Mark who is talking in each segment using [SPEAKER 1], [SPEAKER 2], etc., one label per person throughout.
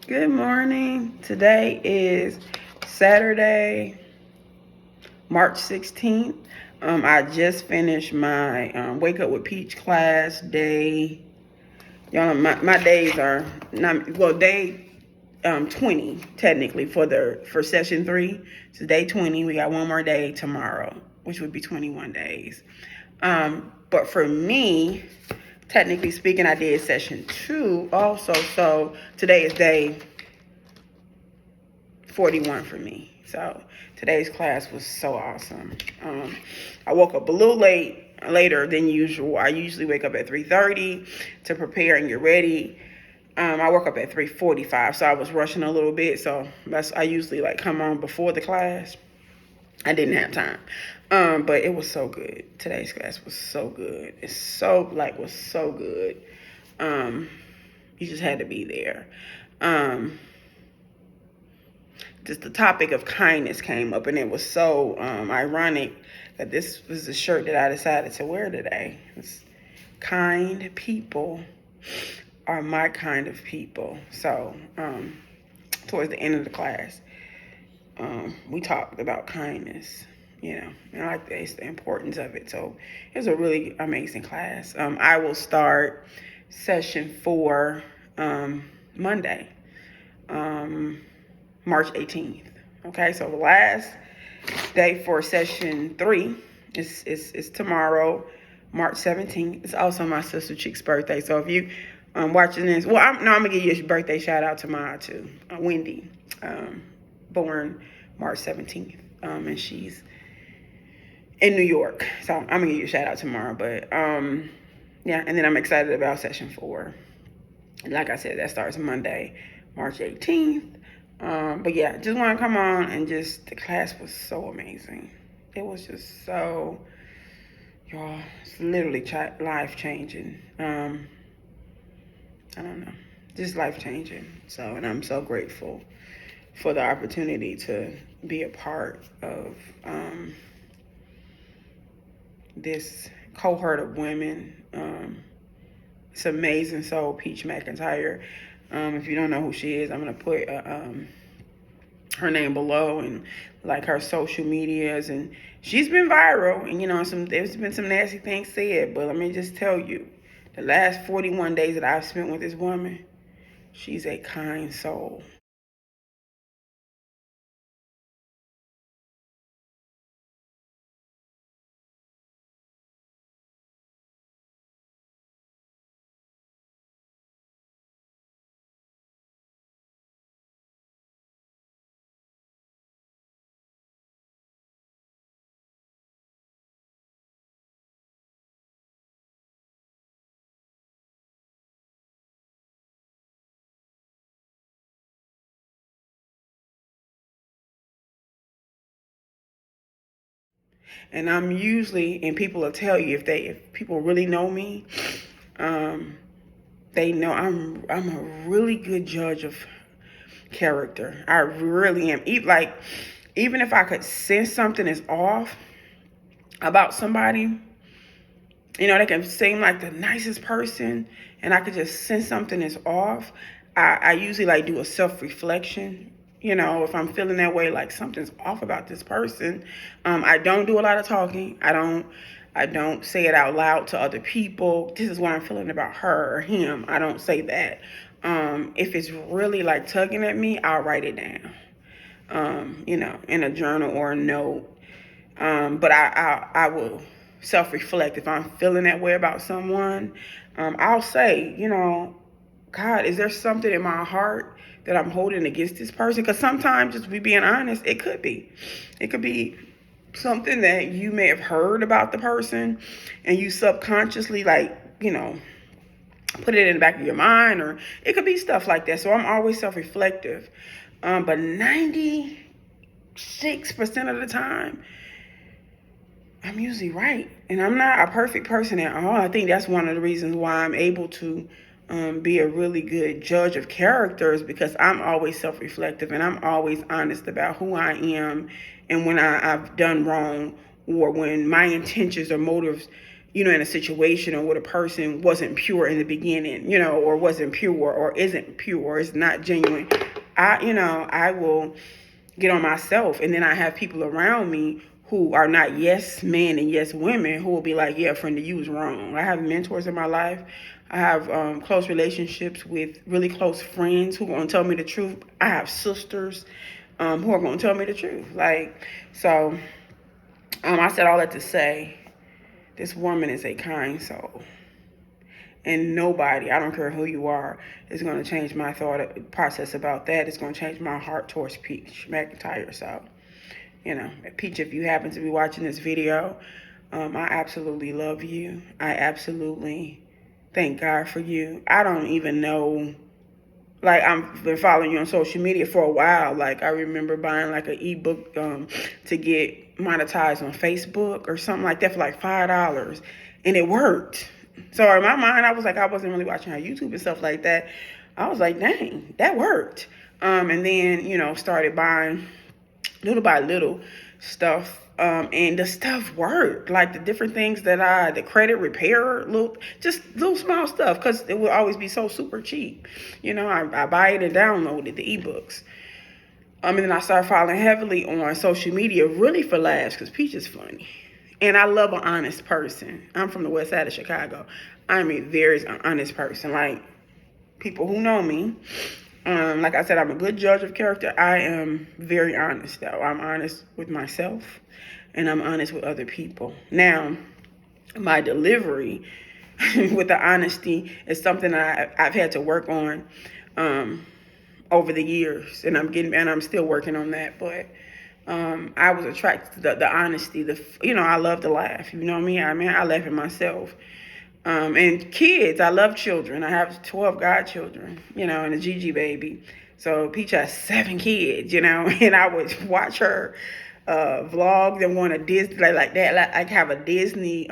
[SPEAKER 1] Good morning. Today is Saturday, March 16th. I just finished my Wake Up with Peach class day. Y'all, my days are day 20 technically for session 3. So day 20. We got one more day tomorrow, which would be 21 days. But for me, technically speaking, I did session 2 also. So today is day 41 for me. So today's class was so awesome. I woke up a little later than usual. I usually wake up at 3:30 to prepare and get ready. I woke up at 3:45, so I was rushing a little bit. So I usually come on before the class. I didn't have time. But it was so good. Today's class was so good. Was so good. You just had to be there. Just the topic of kindness came up, and it was so ironic that this was the shirt that I decided to wear today. It's kind people are my kind of people. So towards the end of the class, we talked about kindness, and it's the importance of it. So it was a really amazing class. I will start session 4 Monday. March 18th. Okay, so the last day for session 3 is tomorrow, March 17th. It's also my sister Chick's birthday. So if you watching this, I'm gonna give you a birthday shout out tomorrow too. Wendy, born March 17th, and she's in New York. So I'm gonna give you a shout out tomorrow. But yeah, and then I'm excited about session 4. Like I said, that starts Monday, March 18th. But yeah, just want to come on and the class was so amazing. It was just so, y'all, it's literally life-changing. I don't know, just life-changing. So, and I'm so grateful for the opportunity to be a part of this cohort of women. It's amazing soul, Peach McIntyre. If you don't know who she is, I'm going to put her name below and her social medias. And she's been viral. And, there's been some nasty things said. But let me just tell you, the last 41 days that I've spent with this woman, she's a kind soul. And I'm usually, and people will tell you if people really know me, they know I'm a really good judge of character. I really am. Even if I could sense something is off about somebody, they can seem like the nicest person, and I could just sense something is off. I usually do a self-reflection. If I'm feeling that way, like something's off about this person. I don't do a lot of talking. I don't say it out loud to other people. This is what I'm feeling about her or him. I don't say that. If it's really tugging at me, I'll write it down. In a journal or a note. But I will self-reflect. If I'm feeling that way about someone, I'll say, God, is there something in my heart that I'm holding against this person? Because sometimes, just being honest, it could be. It could be something that you may have heard about the person, and you subconsciously, put it in the back of your mind, or it could be stuff like that. So I'm always self-reflective. But 96% of the time, I'm usually right. And I'm not a perfect person at all. I think that's one of the reasons why I'm able to be a really good judge of characters, because I'm always self-reflective and I'm always honest about who I am and when I've done wrong, or when my intentions or motives, in a situation or with a person wasn't pure in the beginning, or wasn't pure or isn't pure or is not genuine, I will get on myself. And then I have people around me who are not yes men and yes women who will be like, yeah, Frenda, you was wrong. I have mentors in my life. I have close relationships with really close friends who are going to tell me the truth. I have sisters who are going to tell me the truth. So I said all that to say, this woman is a kind soul. And nobody, I don't care who you are, is going to change my thought process about that. It's going to change my heart towards Peach McIntyre. So, Peach, if you happen to be watching this video, I absolutely love you. I absolutely thank God for you. I don't even know, I've been following you on social media for a while. I remember buying an ebook to get monetized on Facebook or something like that for $5, and it worked. So in my mind, I was I wasn't really watching her YouTube and stuff like that. I was like, dang, that worked. And then, started buying little by little stuff. And the stuff worked. The different things that the credit repair, little small stuff, because it would always be so super cheap. I buy it and download it, the ebooks. And then I started following heavily on social media, really for laughs, because Peach is funny. And I love an honest person. I'm from the west side of Chicago. I'm a very honest person. People who know me, like I said, I'm a good judge of character. I am very honest, though. I'm honest with myself, and I'm honest with other people. Now, my delivery with the honesty is something I've had to work on over the years, and I'm still working on that. But I was attracted to the honesty. I love to laugh. You know what I mean? I laugh at myself. And kids, I love children. I have 12 godchildren, and a GiGi baby. So Peach has 7 kids, and I would watch her vlog and want a Disney like that. I have a Disney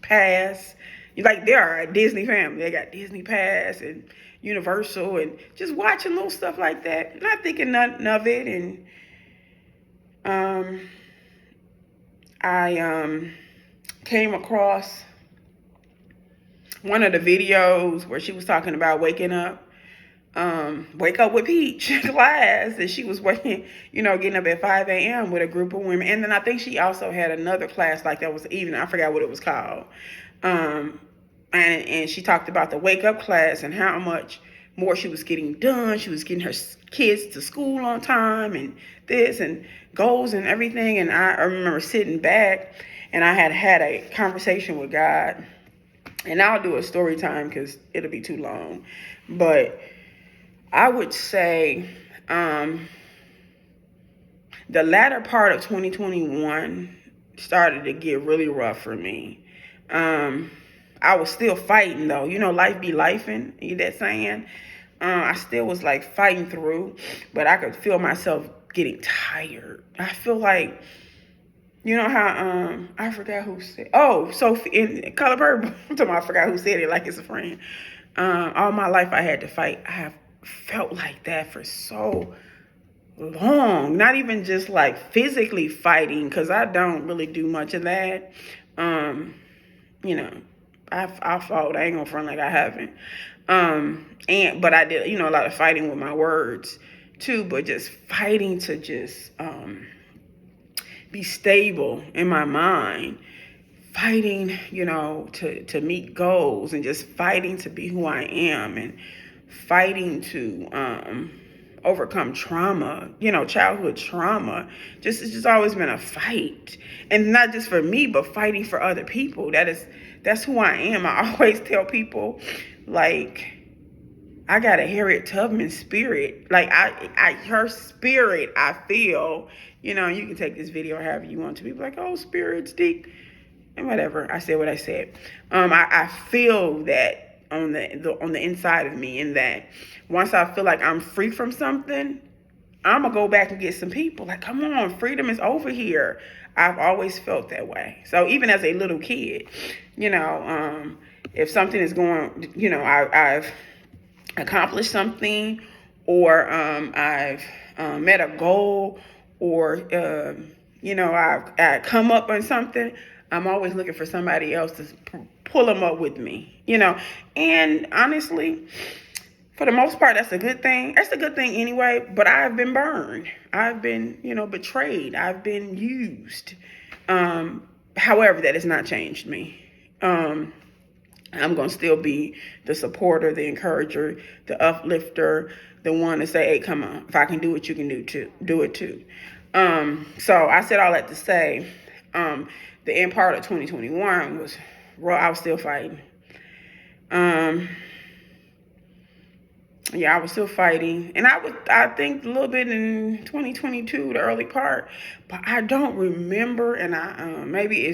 [SPEAKER 1] pass. They are a Disney family. They got Disney pass and Universal, and just watching little stuff like that. Not thinking nothing of it. And I came across one of the videos where she was talking about waking up with Peach class, and she was waking, getting up at 5 a.m. with a group of women. And then I think she also had another class that was evening. I forgot what it was called. And she talked about the wake up class and how much more she was getting done. She was getting her kids to school on time and this and goals and everything. And I remember sitting back, and I had a conversation with God. And I'll do a story time because it'll be too long. But I would say the latter part of 2021 started to get really rough for me. I was still fighting, though. Life be lifing, you that saying? I still was fighting through, but I could feel myself getting tired. I feel like, how I forgot who said, Sophie in Color Purple. I'm talking about, I forgot who said it, like it's a friend. All my life I had to fight. I have felt like that for so long. Not even just physically fighting, because I don't really do much of that. I fought. I ain't gonna front like I haven't. But I did, a lot of fighting with my words too, but just fighting to just be stable in my mind, fighting, to meet goals, and just fighting to be who I am, and fighting to overcome trauma, childhood trauma. It's just always been a fight. And not just for me, but fighting for other people. That's who I am. I always tell people, I got a Harriet Tubman spirit. Her spirit, I feel, you can take this video however you want to. People oh, spirit's deep. And whatever. I said what I said. I feel that on the inside of me, and that once I feel like I'm free from something, I'm going to go back and get some people. Come on, freedom is over here. I've always felt that way. So even as a little kid, if something is going, I've accomplished something, or I've met a goal, or I've come up on something, I'm always looking for somebody else to pull them up with me, you know. And honestly, for the most part, that's a good thing. That's a good thing anyway, but I've been burned. I've been, betrayed. I've been used. However, that has not changed me. I'm going to still be the supporter, the encourager, the uplifter, the one to say, hey, come on, if I can do it, you can do it too. So I said all that to say, the end part of 2021 was, I was still fighting. Yeah, I was still fighting. And I think a little bit in 2022, the early part, but I don't remember. And maybe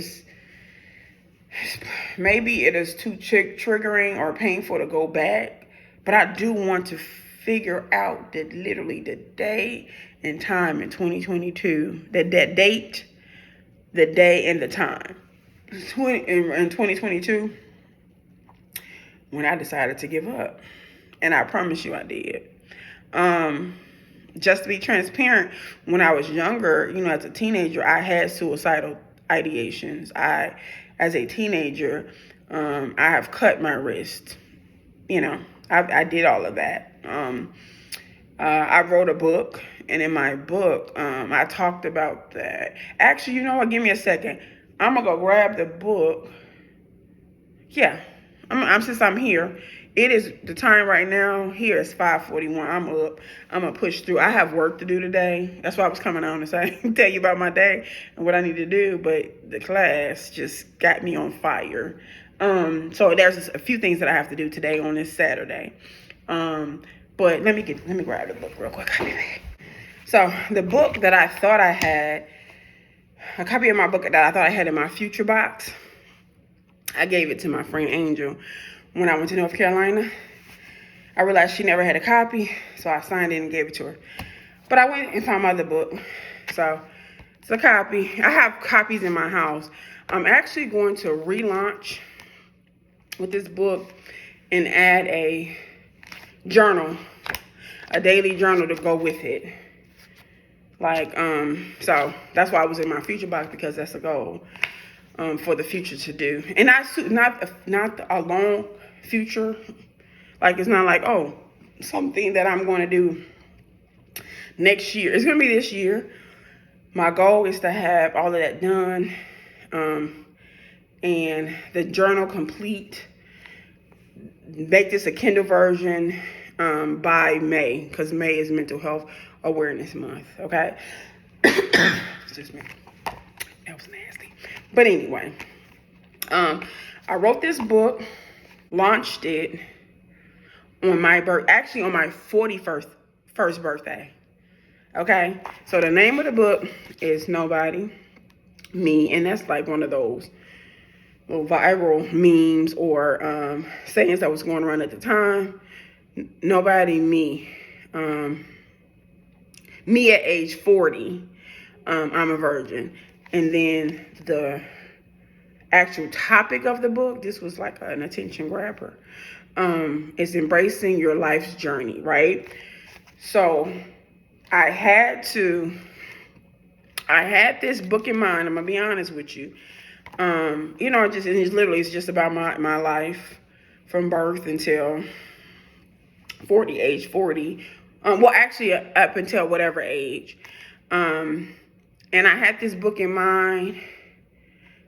[SPEAKER 1] it is too triggering or painful to go back. But I do want to figure out that literally the day and time in 2022, that date, the day and the time. In 2022, when I decided to give up. And I promise you I did. Just to be transparent, when I was younger, as a teenager, I had suicidal ideations. As a teenager, I have cut my wrist. I did all of that. I wrote a book, and in my book, I talked about that. Actually, you know what? Give me a second. I'm gonna go grab the book. Yeah, since I'm here. It is the time right now. Here it's 5:41. I'm up. I'm gonna push through. I have work to do today. That's why I was coming on to say, tell you about my day and what I need to do. But the class just got me on fire. So there's a few things that I have to do today on this Saturday. But let me grab the book real quick. I'll be back. So the book that I thought I had, a copy of my book that I thought I had in my future box, I gave it to my friend Angel. When I went to North Carolina, I realized she never had a copy, so I signed it and gave it to her. But I went and found my other book. So it's a copy. I have copies in my house. I'm actually going to relaunch with this book and add a journal, a daily journal to go with it. So that's why I was in my future box, because that's a goal for the future to do. And not a long future. Like, it's not like, something that I'm going to do next year. It's going to be this year. My goal is to have all of that done, and the journal complete. Make this a Kindle version by May, because May is Mental Health Awareness Month, okay? Excuse me. That was nasty. But anyway, I wrote this book, launched it on my actually on my 41st birthday. Okay, so the name of the book is Nobody, Me, and that's like one of those little viral memes or sayings that was going around at the time. Nobody, me. Me at age 40, I'm a virgin. And then the actual topic of the book, this was like an attention grabber, is embracing your life's journey, right? So I had this book in mind. I'm gonna be honest with you. It's just about my life from birth until age 40. Up until whatever age. And I had this book in mind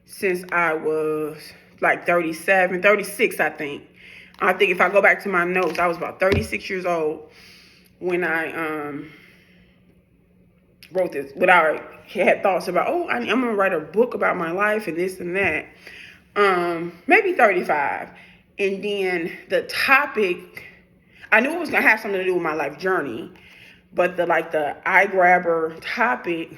[SPEAKER 1] since I was like 36, I think. I think if I go back to my notes, I was about 36 years old when I wrote this. When I had thoughts about, I'm going to write a book about my life and this and that. Maybe 35. And then the topic, I knew it was going to have something to do with my life journey. But the eye grabber topic,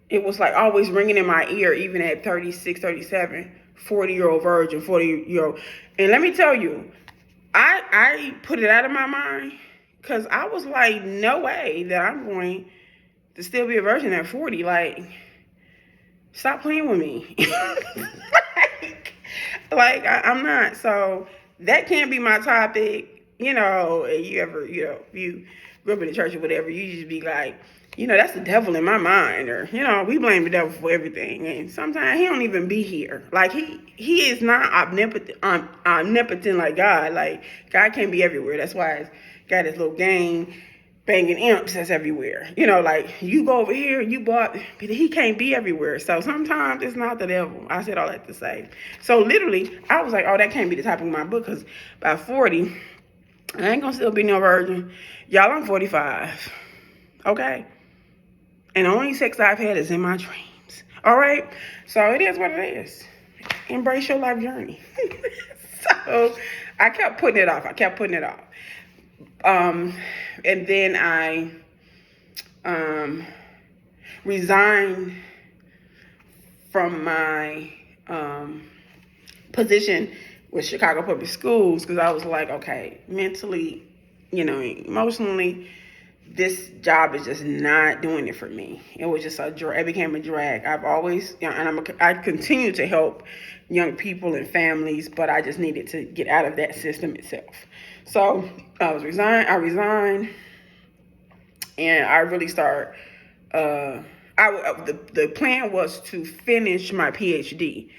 [SPEAKER 1] it was like always ringing in my ear, even at 36, 37, 40-year-old virgin, 40-year-old. And let me tell you, I put it out of my mind because I was like, no way that I'm going to still be a virgin at 40. Like, stop playing with me. I'm not. So that can't be my topic. You grew up in the church or whatever, you just be like, that's the devil in my mind, or, we blame the devil for everything. And sometimes he don't even be here. Like, he is not omnipotent like God. Like, God can't be everywhere. That's why it's got this little gang banging imps that's everywhere. Like, you go over here, but he can't be everywhere. So sometimes it's not the devil. I said all that to say. So literally, I was like, oh, that can't be the topic of my book, because by 40, I ain't gonna still be no virgin. Y'all, I'm 45. Okay? And the only sex I've had is in my dreams. All right? So it is what it is. Embrace your life journey. So I kept putting it off. And then I resigned from my position with Chicago Public Schools, because I was like, okay, mentally, emotionally, this job is just not doing it for me. It was just it became a drag. I've always, and I continue to help young people and families, but I just needed to get out of that system itself. So I resigned, and I really started, the plan was to finish my PhD,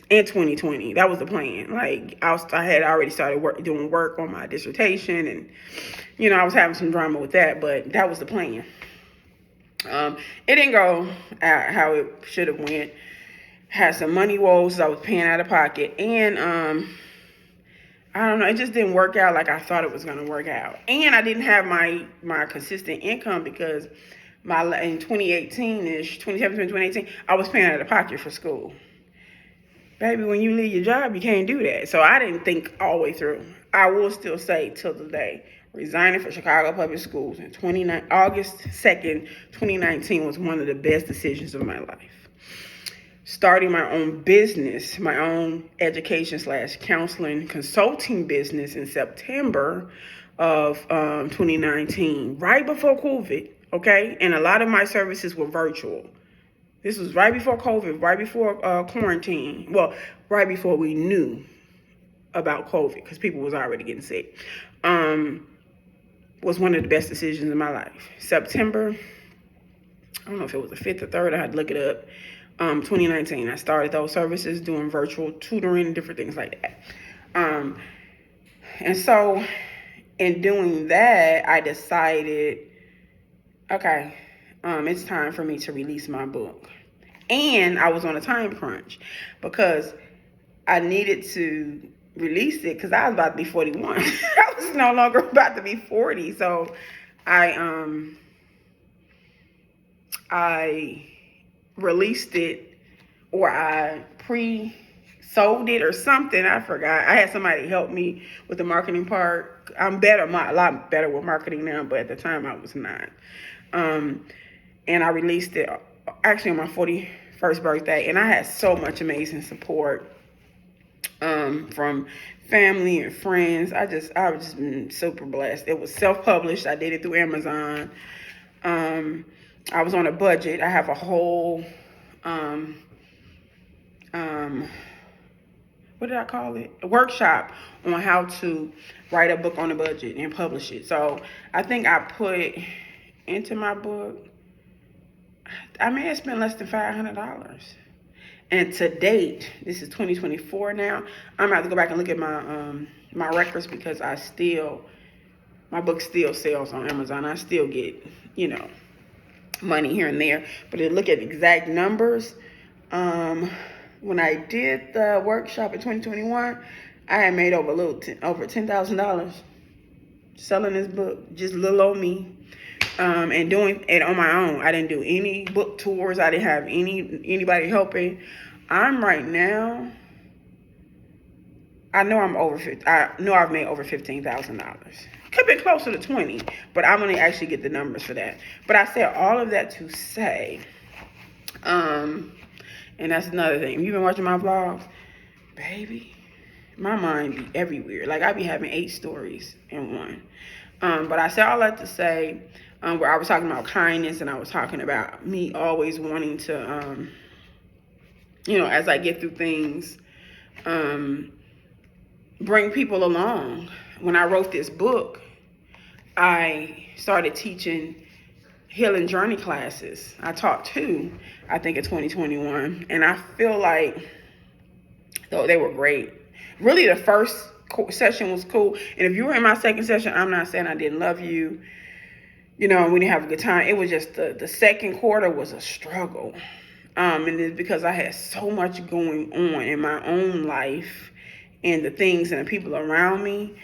[SPEAKER 1] in 2020. That was the plan. Like, I had already started doing work on my dissertation, and I was having some drama with that, but that was the plan. It didn't go how it should have went. Had some money woes, I was paying out of pocket, and I don't know, it just didn't work out like I thought it was going to work out. And I didn't have my consistent income, because in 2018-ish, 2017, 2018, I was paying out of pocket for school. Baby, when you leave your job, you can't do that. So I didn't think all the way through. I will still say till the day, resigning from Chicago Public Schools in August 2nd, 2019 was one of the best decisions of my life. Starting my own business, my own education/counseling consulting business in September of 2019, right before COVID, okay? And a lot of my services were virtual. This was right before COVID, right before quarantine. Well, right before we knew about COVID, because people was already getting sick. Was one of the best decisions in my life. September, I don't know if it was the 5th or 3rd, I had to look it up. 2019, I started those services, doing virtual tutoring, different things like that. And so in doing that, I decided, okay, it's time for me to release my book. And I was on a time crunch, because I needed to release it, because I was about to be 41. I was no longer about to be 40. So I released it, or I pre-sold it or something. I forgot. I had somebody help me with the marketing part. I'm a lot better with marketing now, but at the time I was not. And I released it actually on my 41st birthday, and I had so much amazing support from family and friends. I was just been super blessed. It was self-published. I did it through Amazon. I was on a budget. I have a whole what did I call it? A workshop on how to write a book on a budget and publish it. So I think I put into my book, I may have spent less than $500. And to date, this is 2024 now, I'm about to go back and look at my records, because my book still sells on Amazon. I still get, money here and there. But to look at exact numbers, when I did the workshop in 2021, I had made over $10,000 selling this book, just little old me. And doing it on my own. I didn't do any book tours. I didn't have anybody helping. I'm right now, I know I've made over $15,000. Could be closer to 20, but I'm gonna actually get the numbers for that. But I said all of that to say, and that's another thing. You've been watching my vlogs, baby, my mind be everywhere. Like, I be having 8 stories in one. But I said all that to say, where I was talking about kindness, and I was talking about me always wanting to, as I get through things, bring people along. When I wrote this book, I started teaching healing journey classes. I taught 2, I think in 2021. And I feel like, though, they were great. Really, the first session was cool. And if you were in my second session, I'm not saying I didn't love you. We didn't have a good time. It was just the second quarter was a struggle. And it's because I had so much going on in my own life and the things and the people around me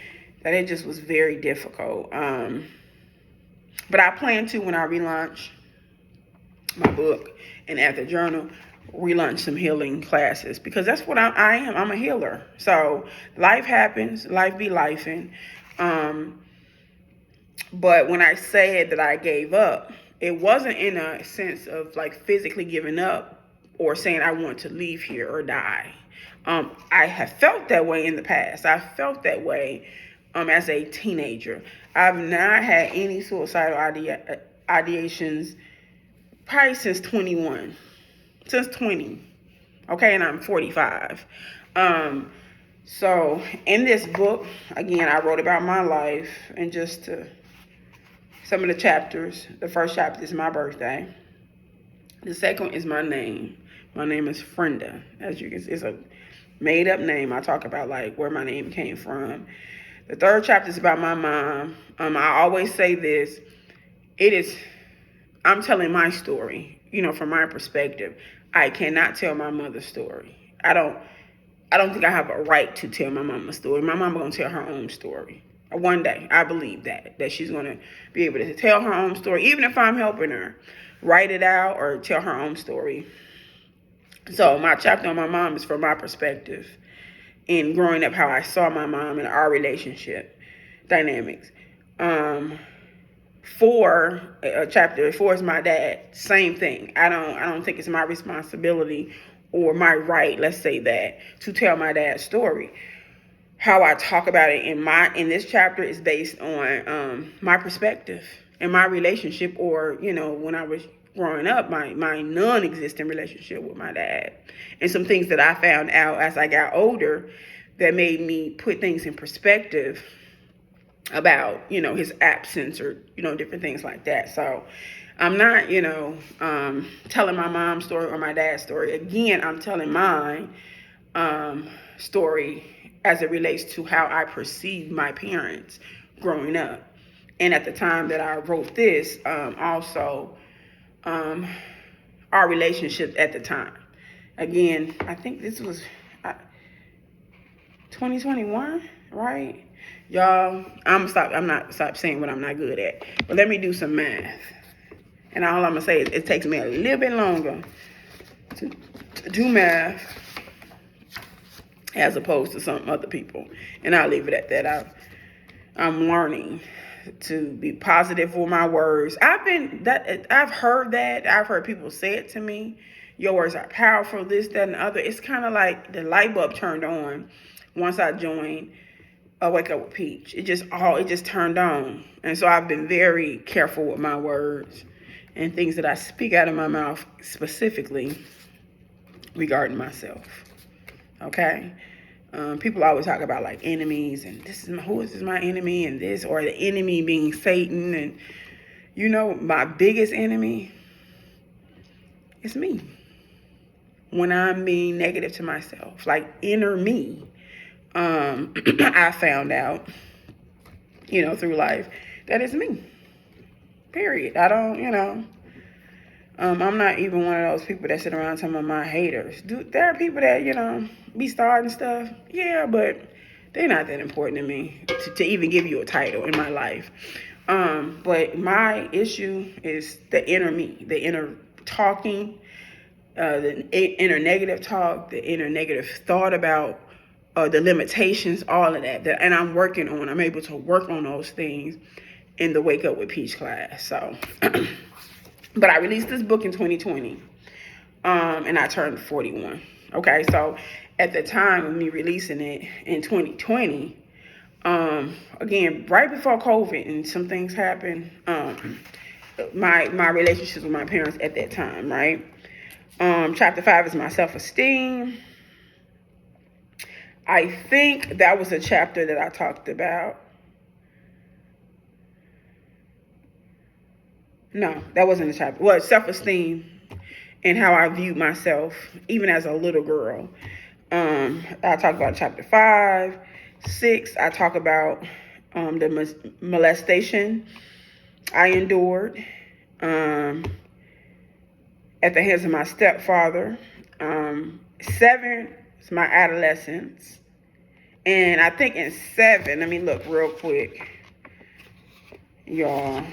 [SPEAKER 1] that it just was very difficult. But I plan to, when I relaunch my book and at the journal, relaunch some healing classes, because that's what I am. I'm a healer. So life happens, life be lifing. But when I said that I gave up, it wasn't in a sense of like physically giving up or saying I want to leave here or die. I have felt that way in the past. I felt that way as a teenager. I've not had any suicidal ideations probably since 21, since 20. Okay, and I'm 45. So in this book, again, I wrote about my life and just some of the chapters. The first chapter is my birthday. The second is my name. My name is Frenda. As you can see, it's a made up name. I talk about like where my name came from. The third chapter is about my mom. I always say this. I'm telling my story, from my perspective. I cannot tell my mother's story. I don't think I have a right to tell my mama's story. My mama gonna tell her own story. One day, I believe that she's gonna be able to tell her own story, even if I'm helping her write it out or tell her own story. So my chapter on my mom is from my perspective in growing up, how I saw my mom and our relationship dynamics. Chapter 4 is my dad. Same thing. I don't think it's my responsibility or my right, let's say that, to tell my dad's story. How I talk about it in this chapter is based on my perspective and my relationship, or when I was growing up, my non-existent relationship with my dad, and some things that I found out as I got older that made me put things in perspective about his absence, or different things like that. So I'm not telling my mom's story or my dad's story. Again, I'm telling mine story as it relates to how I perceived my parents growing up. And at the time that I wrote this, also our relationship at the time. Again, I think this was 2021, right? Y'all, I'm not stop saying what I'm not good at. But let me do some math. And all I'm gonna say is it takes me a little bit longer to do math as opposed to some other people. And I'll leave it at that. I'm learning to be positive with my words. I've heard that. I've heard people say it to me. Your words are powerful, this, that, and the other. It's kind of like the light bulb turned on once I joined Wake Up with Peach. It just turned on. And so I've been very careful with my words and things that I speak out of my mouth, specifically regarding myself. Okay? People always talk about like enemies and who is my enemy, and this, or the enemy being Satan. And my biggest enemy is me. When I'm being negative to myself, like inner me. I found out, through life, that it's me. Period. I don't, I'm not even one of those people that sit around telling my haters. There are people that, be starting stuff. Yeah, but they're not that important to me to even give you a title in my life. But my issue is the inner me, the inner talking, the inner negative talk, the inner negative thought about the limitations, all of that. And I'm able to work on those things in the Wake Up with Peach class. So, but I released this book in 2020, and I turned 41. Okay, so at the time of me releasing it in 2020, again, right before COVID and some things happened, my relationships with my parents at that time, right? Chapter 5 is my self-esteem. I think that was a chapter that I talked about. No, that wasn't the chapter. Well, self-esteem and how I viewed myself, even as a little girl. I talk about chapter 5, 6. I talk about the molestation I endured at the hands of my stepfather. 7 is my adolescence. And I think in 7, let me look real quick, y'all.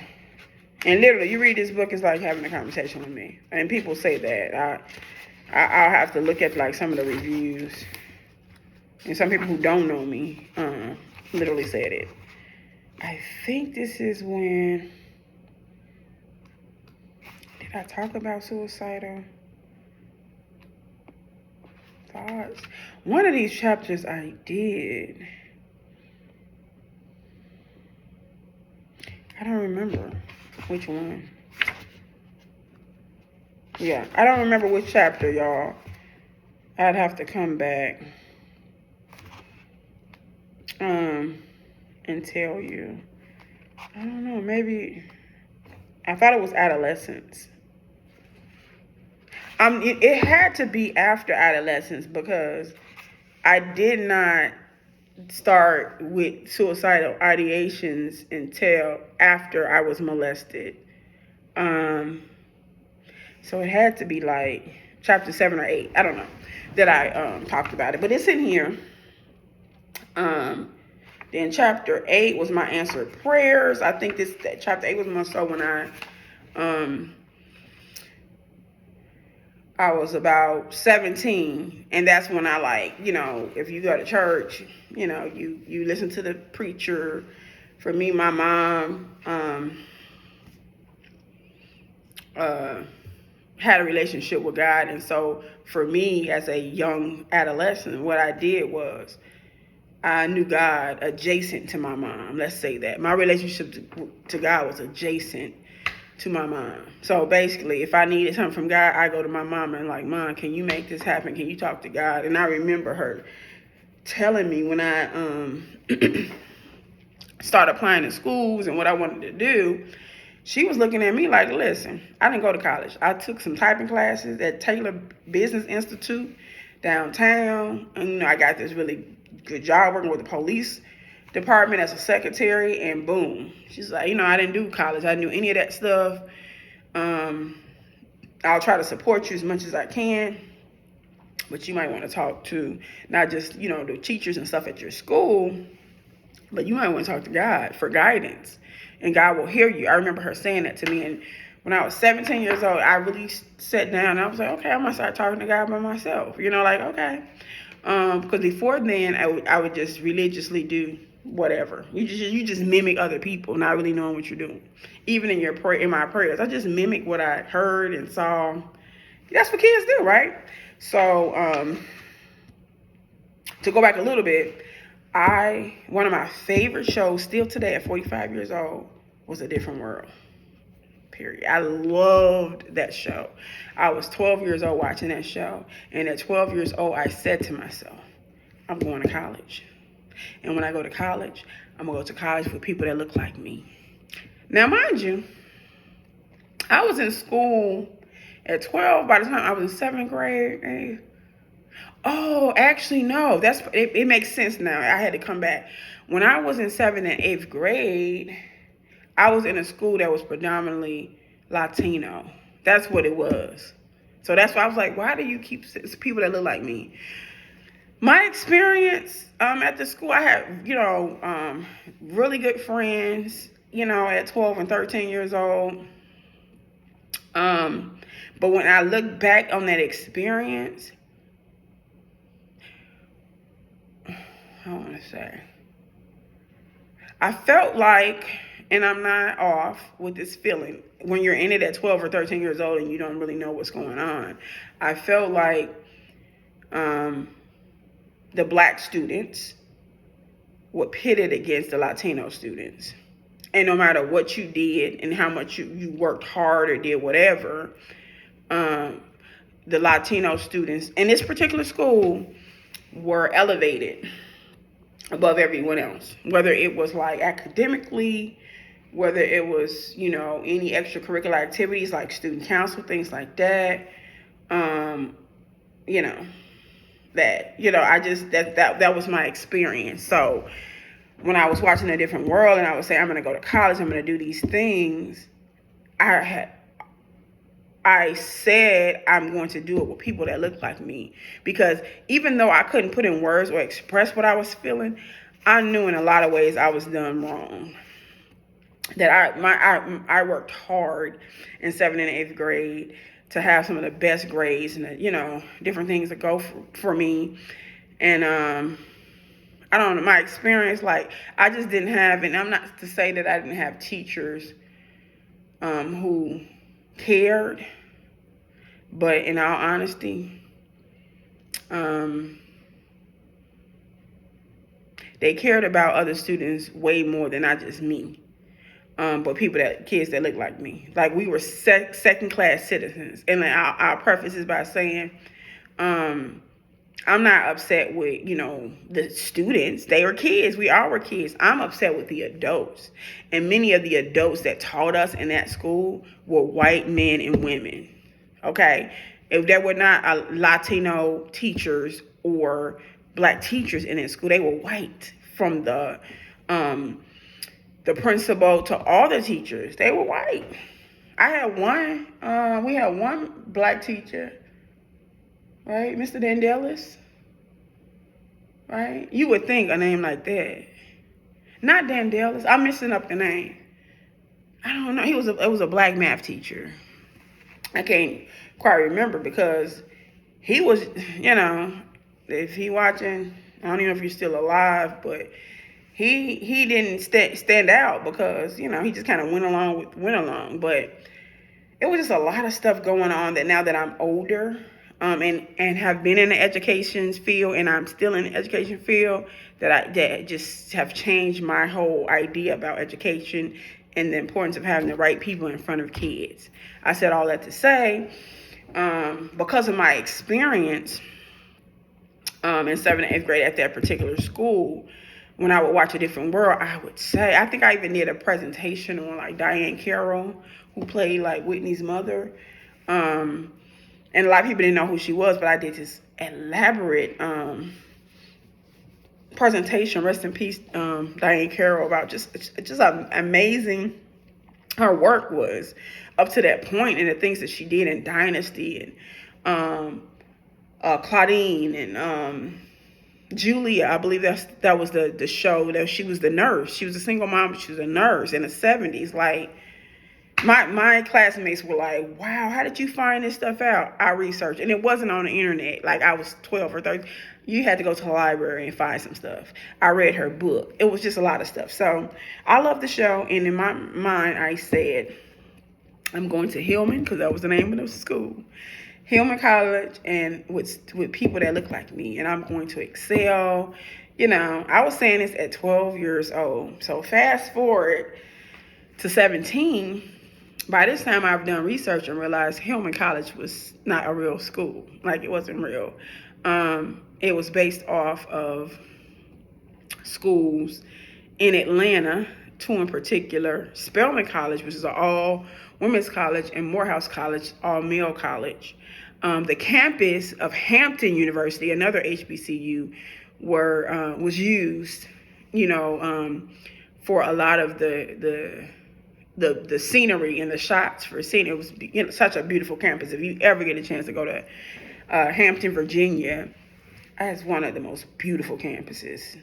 [SPEAKER 1] And literally, you read this book, it's like having a conversation with me. And people say that. I'll have to look at like some of the reviews. And some people who don't know me literally said it. I think this is when... Did I talk about suicidal thoughts? One of these chapters I did. I don't remember which one. Yeah, I don't remember which chapter, y'all. I'd have to come back and tell you. I don't know, maybe I thought it was adolescence. It had to be after adolescence because I did not start with suicidal ideations until after I was molested. So it had to be like chapter 7 or 8. I don't know that I talked about it, but it's in here. Then chapter 8 was my answered prayers. I think chapter 8 was more so when I was about 17, and that's when I, like, you know, if you go to church, you know, you listen to the preacher. For me, my mom had a relationship with God, and so for me as a young adolescent, what I did was I knew God adjacent to my mom. Let's say that my relationship to God was adjacent to my mom. So basically, if I needed something from God, I go to my mom and like, Mom, can you make this happen? Can you talk to God? And I remember her telling me when I started applying to schools and what I wanted to do. She was looking at me like, listen, I didn't go to college. I took some typing classes at Taylor Business Institute downtown. And, you know, I got this really good job working with the police department as a secretary, and boom. She's like, you know, I didn't do college. I didn't do any of that stuff. I'll try to support you as much as I can, but you might want to talk to not just, you know, the teachers and stuff at your school, but you might want to talk to God for guidance, and God will hear you. I remember her saying that to me, and when I was 17 years old, I really sat down and I was like, okay, I'm going to start talking to God by myself. You know, like, okay. Because before then, I would just religiously do whatever. You just mimic other people, not really knowing what you're doing. Even in my prayers, I just mimic what I heard and saw. That's what kids do, right? So to go back a little bit, one of my favorite shows still today at 45 years old was A Different World. Period. I loved that show. I was 12 years old watching that show, and at 12 years old, I said to myself, I'm going to college. And when I go to college, I'm going to go to college with people that look like me. Now, mind you, I was in school at 12. By the time I was in 7th grade. Oh, actually, no. It makes sense now. I had to come back. When I was in 7th and 8th grade, I was in a school that was predominantly Latino. That's what it was. So that's why I was like, why do you keep people that look like me? My experience at the school, I had, you know, really good friends, you know, at 12 and 13 years old. But when I look back on that experience, I want to say, I felt like, and I'm not off with this feeling, when you're in it at 12 or 13 years old and you don't really know what's going on, I felt like the black students were pitted against the Latino students. And no matter what you did and how much you worked hard or did whatever, the Latino students in this particular school were elevated above everyone else, whether it was like academically, whether it was, any extracurricular activities like student council, things like that. You know, I just, that was my experience. So when I was watching A Different World and I would say, I'm going to go to college, I'm going to do these things, I said I'm going to do it with people that look like me. Because even though I couldn't put in words or express what I was feeling, I knew in a lot of ways I was done wrong. That I worked hard in 7th and 8th grade to have some of the best grades and, different things that go for me. And I don't know, my experience, like, I just didn't have, and I'm not to say that I didn't have teachers who cared, but in all honesty, they cared about other students way more than not just me. But kids that look like me. Like, we were second-class citizens. And I'll preface this by saying, I'm not upset with, the students. They were kids. We all were kids. I'm upset with the adults. And many of the adults that taught us in that school were white men and women. Okay? If there were not Latino teachers or black teachers in that school, they were white. From the principal to all the teachers, they were white. We had one black teacher, right? Mr. Dandelis, right? You would think a name like that. Not Dandelis. I'm messing up the name. I don't know. It was a black math teacher. I can't quite remember because he was, if he watching, I don't even know if you're still alive, but he didn't stand out because, he just kind of went along. But it was just a lot of stuff going on that now that I'm older and have been in the education field, and I'm still in the education field, that just have changed my whole idea about education and the importance of having the right people in front of kids. I said all that to say, because of my experience in 7th and 8th grade at that particular school, when I would watch A Different World, I would say, I think I even did a presentation on like Diane Carroll, who played like Whitney's mother. And a lot of people didn't know who she was, but I did this elaborate presentation, rest in peace, Diane Carroll, about just amazing her work was up to that point and the things that she did in Dynasty and Claudine and Julia. I believe that was the show that she was the nurse. She was a single mom, but she was a nurse in the 70s. Like, my classmates were like, wow, how did you find this stuff out? I researched, and it wasn't on the internet. Like, I was 12 or 13. You had to go to the library and find some stuff. I read her book. It was just a lot of stuff. So I love the show, and in my mind, I said, I'm going to Hillman, because that was the name of the school. Hillman College, and with people that look like me, and I'm going to excel. I was saying this at 12 years old. So fast forward to 17. By this time, I've done research and realized Hillman College was not a real school. Like, it wasn't real. It was based off of schools in Atlanta, two in particular: Spelman College, which is an all-women's college, and Morehouse College, all-male college. The campus of Hampton University, another HBCU, was used, for a lot of the scenery and the shots for scene. It was such a beautiful campus. If you ever get a chance to go to Hampton, Virginia, it's one of the most beautiful campuses.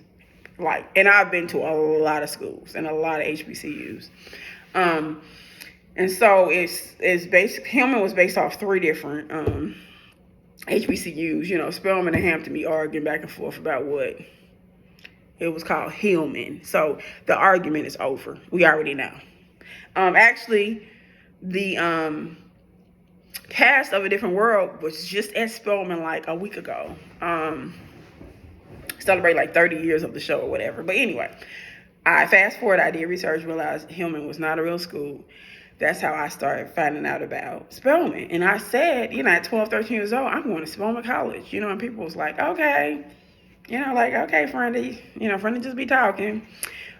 [SPEAKER 1] And I've been to a lot of schools and a lot of HBCUs. And so it's basically, Hillman was based off 3 different HBCUs. Spelman and Hampton be arguing back and forth about what it was called Hillman. So the argument is over. We already know. Actually, the cast of A Different World was just at Spelman like a week ago. Celebrate like 30 years of the show or whatever. But anyway, I fast forward, I did research, realized Hillman was not a real school. That's how I started finding out about Spelman. And I said, at 12, 13 years old, I'm going to Spelman College. And people was like, okay. Okay, Frenda, Frenda just be talking.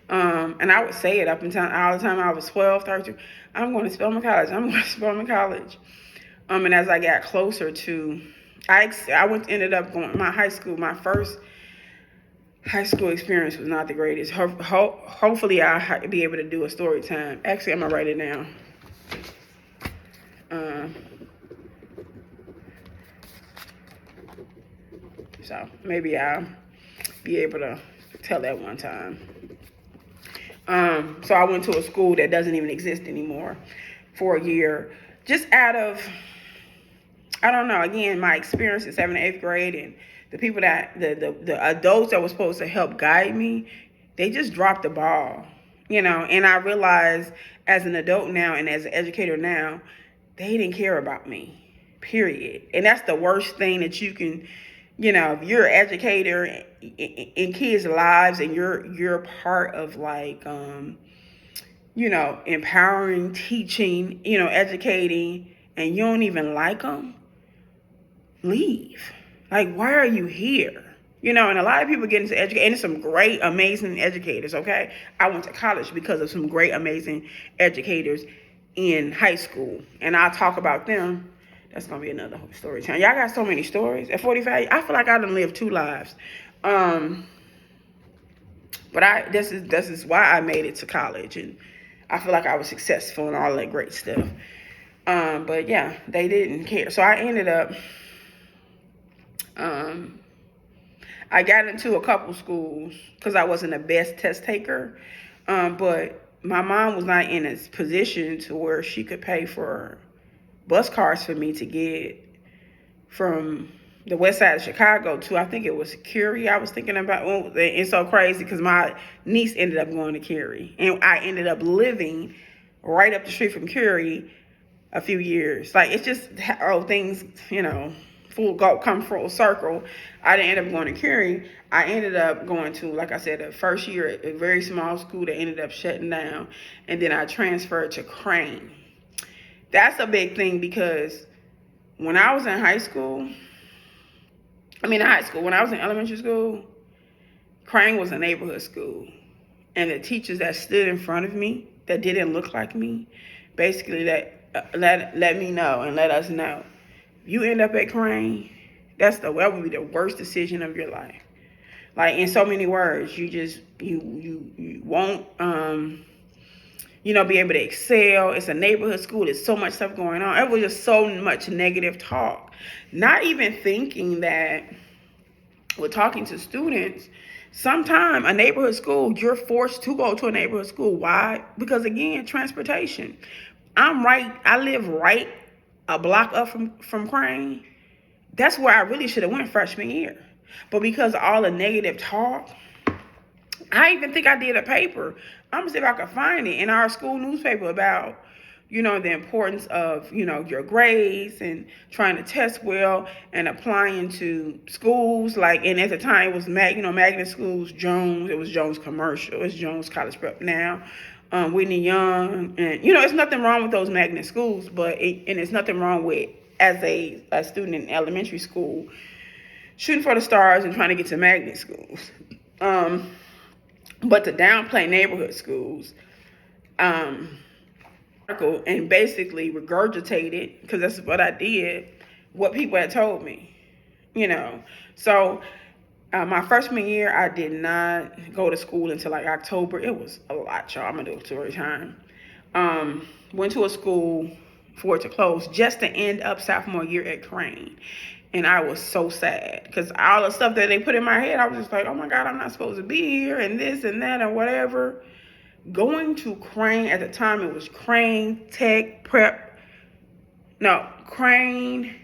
[SPEAKER 1] And I would say it up until all the time I was 12, 13. I'm going to Spelman College. I'm going to Spelman College. And as I got closer to, ended up going, my first high school experience was not the greatest. Hopefully I'll be able to do a story time. Actually, I'm going to write it down. So maybe I'll be able to tell that one time. So I went to a school that doesn't even exist anymore for a year. Just out of, I don't know, again, my experience in 7th and 8th grade, and the people that, the adults that were supposed to help guide me, they just dropped the ball, and I realized as an adult now and as an educator now, they didn't care about me, period. And that's the worst thing that you can, if you're an educator in kids' lives and you're part of like, empowering, teaching, educating, and you don't even like them, leave. Like, why are you here? And a lot of people get into education, and there's some great, amazing educators, okay? I went to college because of some great, amazing educators in high school, and I'll talk about them. That's going to be another story time. Y'all got so many stories. At 45, I feel like I done lived 2 lives. But this is why I made it to college, and I feel like I was successful and all that great stuff. But yeah, they didn't care. So I ended up, I got into a couple schools because I wasn't the best test taker. But my mom was not in a position to where she could pay for bus cards for me to get from the west side of Chicago to, I think it was Curie. I was thinking about, it's so crazy because my niece ended up going to Curie, and I ended up living right up the street from Curie a few years. Like, it's just how things, come full circle. I didn't end up going to Curie. I ended up going to, like I said, the first year at a very small school that ended up shutting down, and then I transferred to Crane. That's a big thing because when I was in when I was in elementary school, Crane was a neighborhood school. And the teachers that stood in front of me that didn't look like me, basically let me know and let us know. You end up at Crane, that would be the worst decision of your life. Like, in so many words, you won't, be able to excel. It's a neighborhood school. There's so much stuff going on. It was just so much negative talk. Not even thinking that with talking to students, sometime a neighborhood school, you're forced to go to a neighborhood school. Why? Because, again, transportation. I live right a block up from Crane. That's where I really should have went freshman year. But because of all the negative talk, I even think I did a paper. I'm going to see if I can find it in our school newspaper about, the importance of, your grades and trying to test well and applying to schools. Like, and at the time it was magnet schools, Jones. It was Jones Commercial. It's Jones College Prep now. Whitney Young. And, it's nothing wrong with those magnet schools, but it's nothing wrong with, as a student in elementary school, shooting for the stars and trying to get to magnet schools. But to downplay neighborhood schools, and basically regurgitated, because that's what I did, what people had told me, So my freshman year, I did not go to school until like October. It was a lot, y'all. I'm going to do a story time. Went to a school for it to close just to end up sophomore year at Crane. And I was so sad because all the stuff that they put in my head, I was just like, oh my God, I'm not supposed to be here and this and that and whatever. Going to Crane, at the time it was Crane Tech Prep. No, Crane.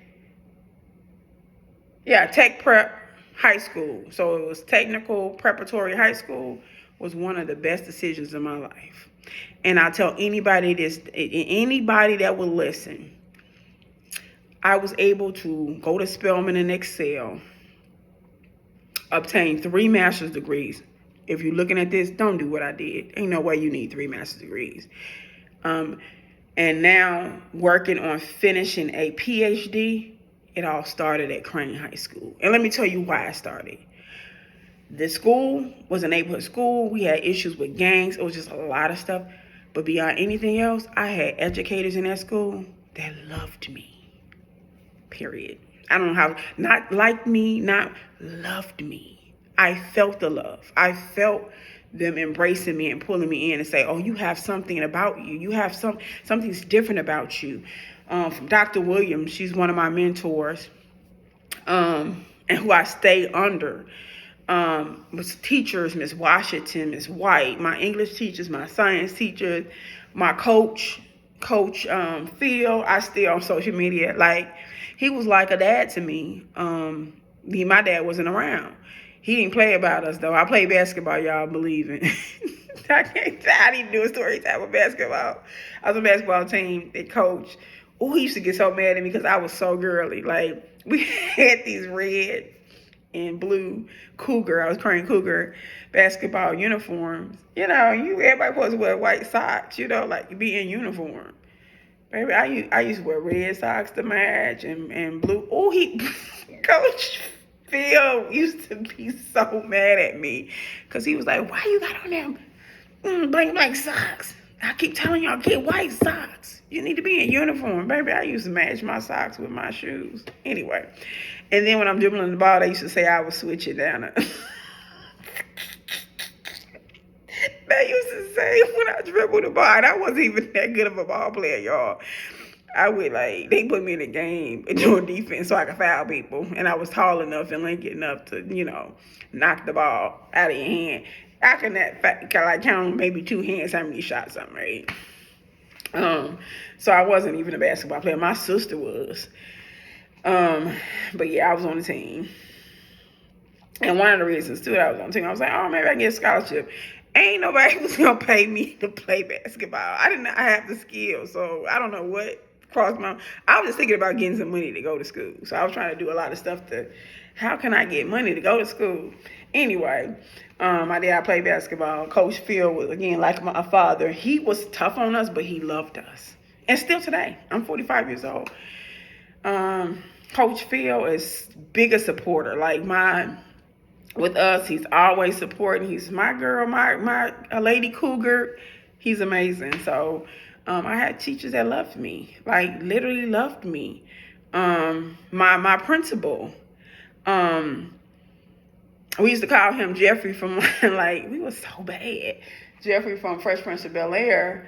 [SPEAKER 1] Yeah, Tech Prep High School. So it was technical preparatory high school, was one of the best decisions of my life. And I tell anybody that will listen, I was able to go to Spelman and excel, obtain 3 master's degrees. If you're looking at this, don't do what I did. Ain't no way you need 3 master's degrees. And now working on finishing a PhD, it all started at Crane High School. And let me tell you why I started. The school was a neighborhood school. We had issues with gangs. It was just a lot of stuff. But beyond anything else, I had educators in that school that loved me. Period. I don't know how, not like me, not loved me. I felt the love. I felt them embracing me and pulling me in and say, oh, you have something about you. You have something's different about you. From Dr. Williams, she's one of my mentors, and who I stay under. Was teachers, Miss Washington, Miss White, my English teachers, my science teachers, my coach Phil. I still on social media. Like, he was like a dad to me. My dad wasn't around. He didn't play about us though. I played basketball, y'all believe it. I didn't do a story time with basketball. I was on a basketball team. They coach. Oh, he used to get so mad at me because I was so girly. Like, we had these red and blue Cougar, I was carrying Cougar basketball uniforms. You know, everybody supposed to wear white socks, you know, like be in uniform. Baby, I used to wear red socks to match and blue. Oh, Coach Phil used to be so mad at me because he was like, why you got on them blank socks? I keep telling y'all, get white socks. You need to be in uniform. Baby, I used to match my socks with my shoes. Anyway. And then when I'm dribbling the ball, they used to say I was switching down. They used to say when I dribbled the ball, and I wasn't even that good of a ball player, y'all. I would they put me in the game doing defense so I could foul people. And I was tall enough and lanky enough to, knock the ball out of your hand. I can count maybe 2 hands how many shots I made. So I wasn't even a basketball player. My sister was. But yeah, I was on the team. And one of the reasons too that I was on the team, I was like, oh, maybe I can get a scholarship. Ain't nobody was gonna pay me to play basketball. I have the skill, so I don't know what crossed my. I was just thinking about getting some money to go to school. So I was trying to do a lot of stuff how can I get money to go to school? Anyway, I played basketball. Coach Phil was, again, like my father. He was tough on us, but he loved us. And still today, I'm 45 years old. Coach Phil is big a supporter. Like with us, he's always supporting. He's my girl, my lady cougar. He's amazing. So I had teachers that loved me, like literally loved me. My principal, we used to call him Geoffrey from we were so bad. Geoffrey from Fresh Prince of Bel-Air,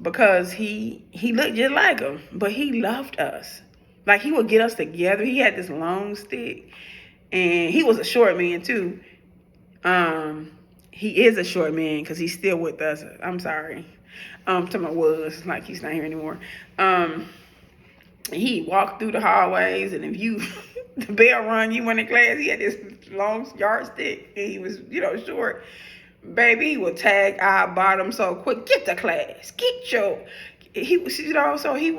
[SPEAKER 1] because he looked just like him, but he loved us. Like, he would get us together. He had this long stick, and he was a short man too. He is a short man because he's still with us. I'm sorry. To my was, like, he's not here anymore. He walked through the hallways, and if you the bell rung, you went in class. He had this long yardstick, and he was, short. Baby, he would tag our bottom so quick. Get to class. Get your. He was, so he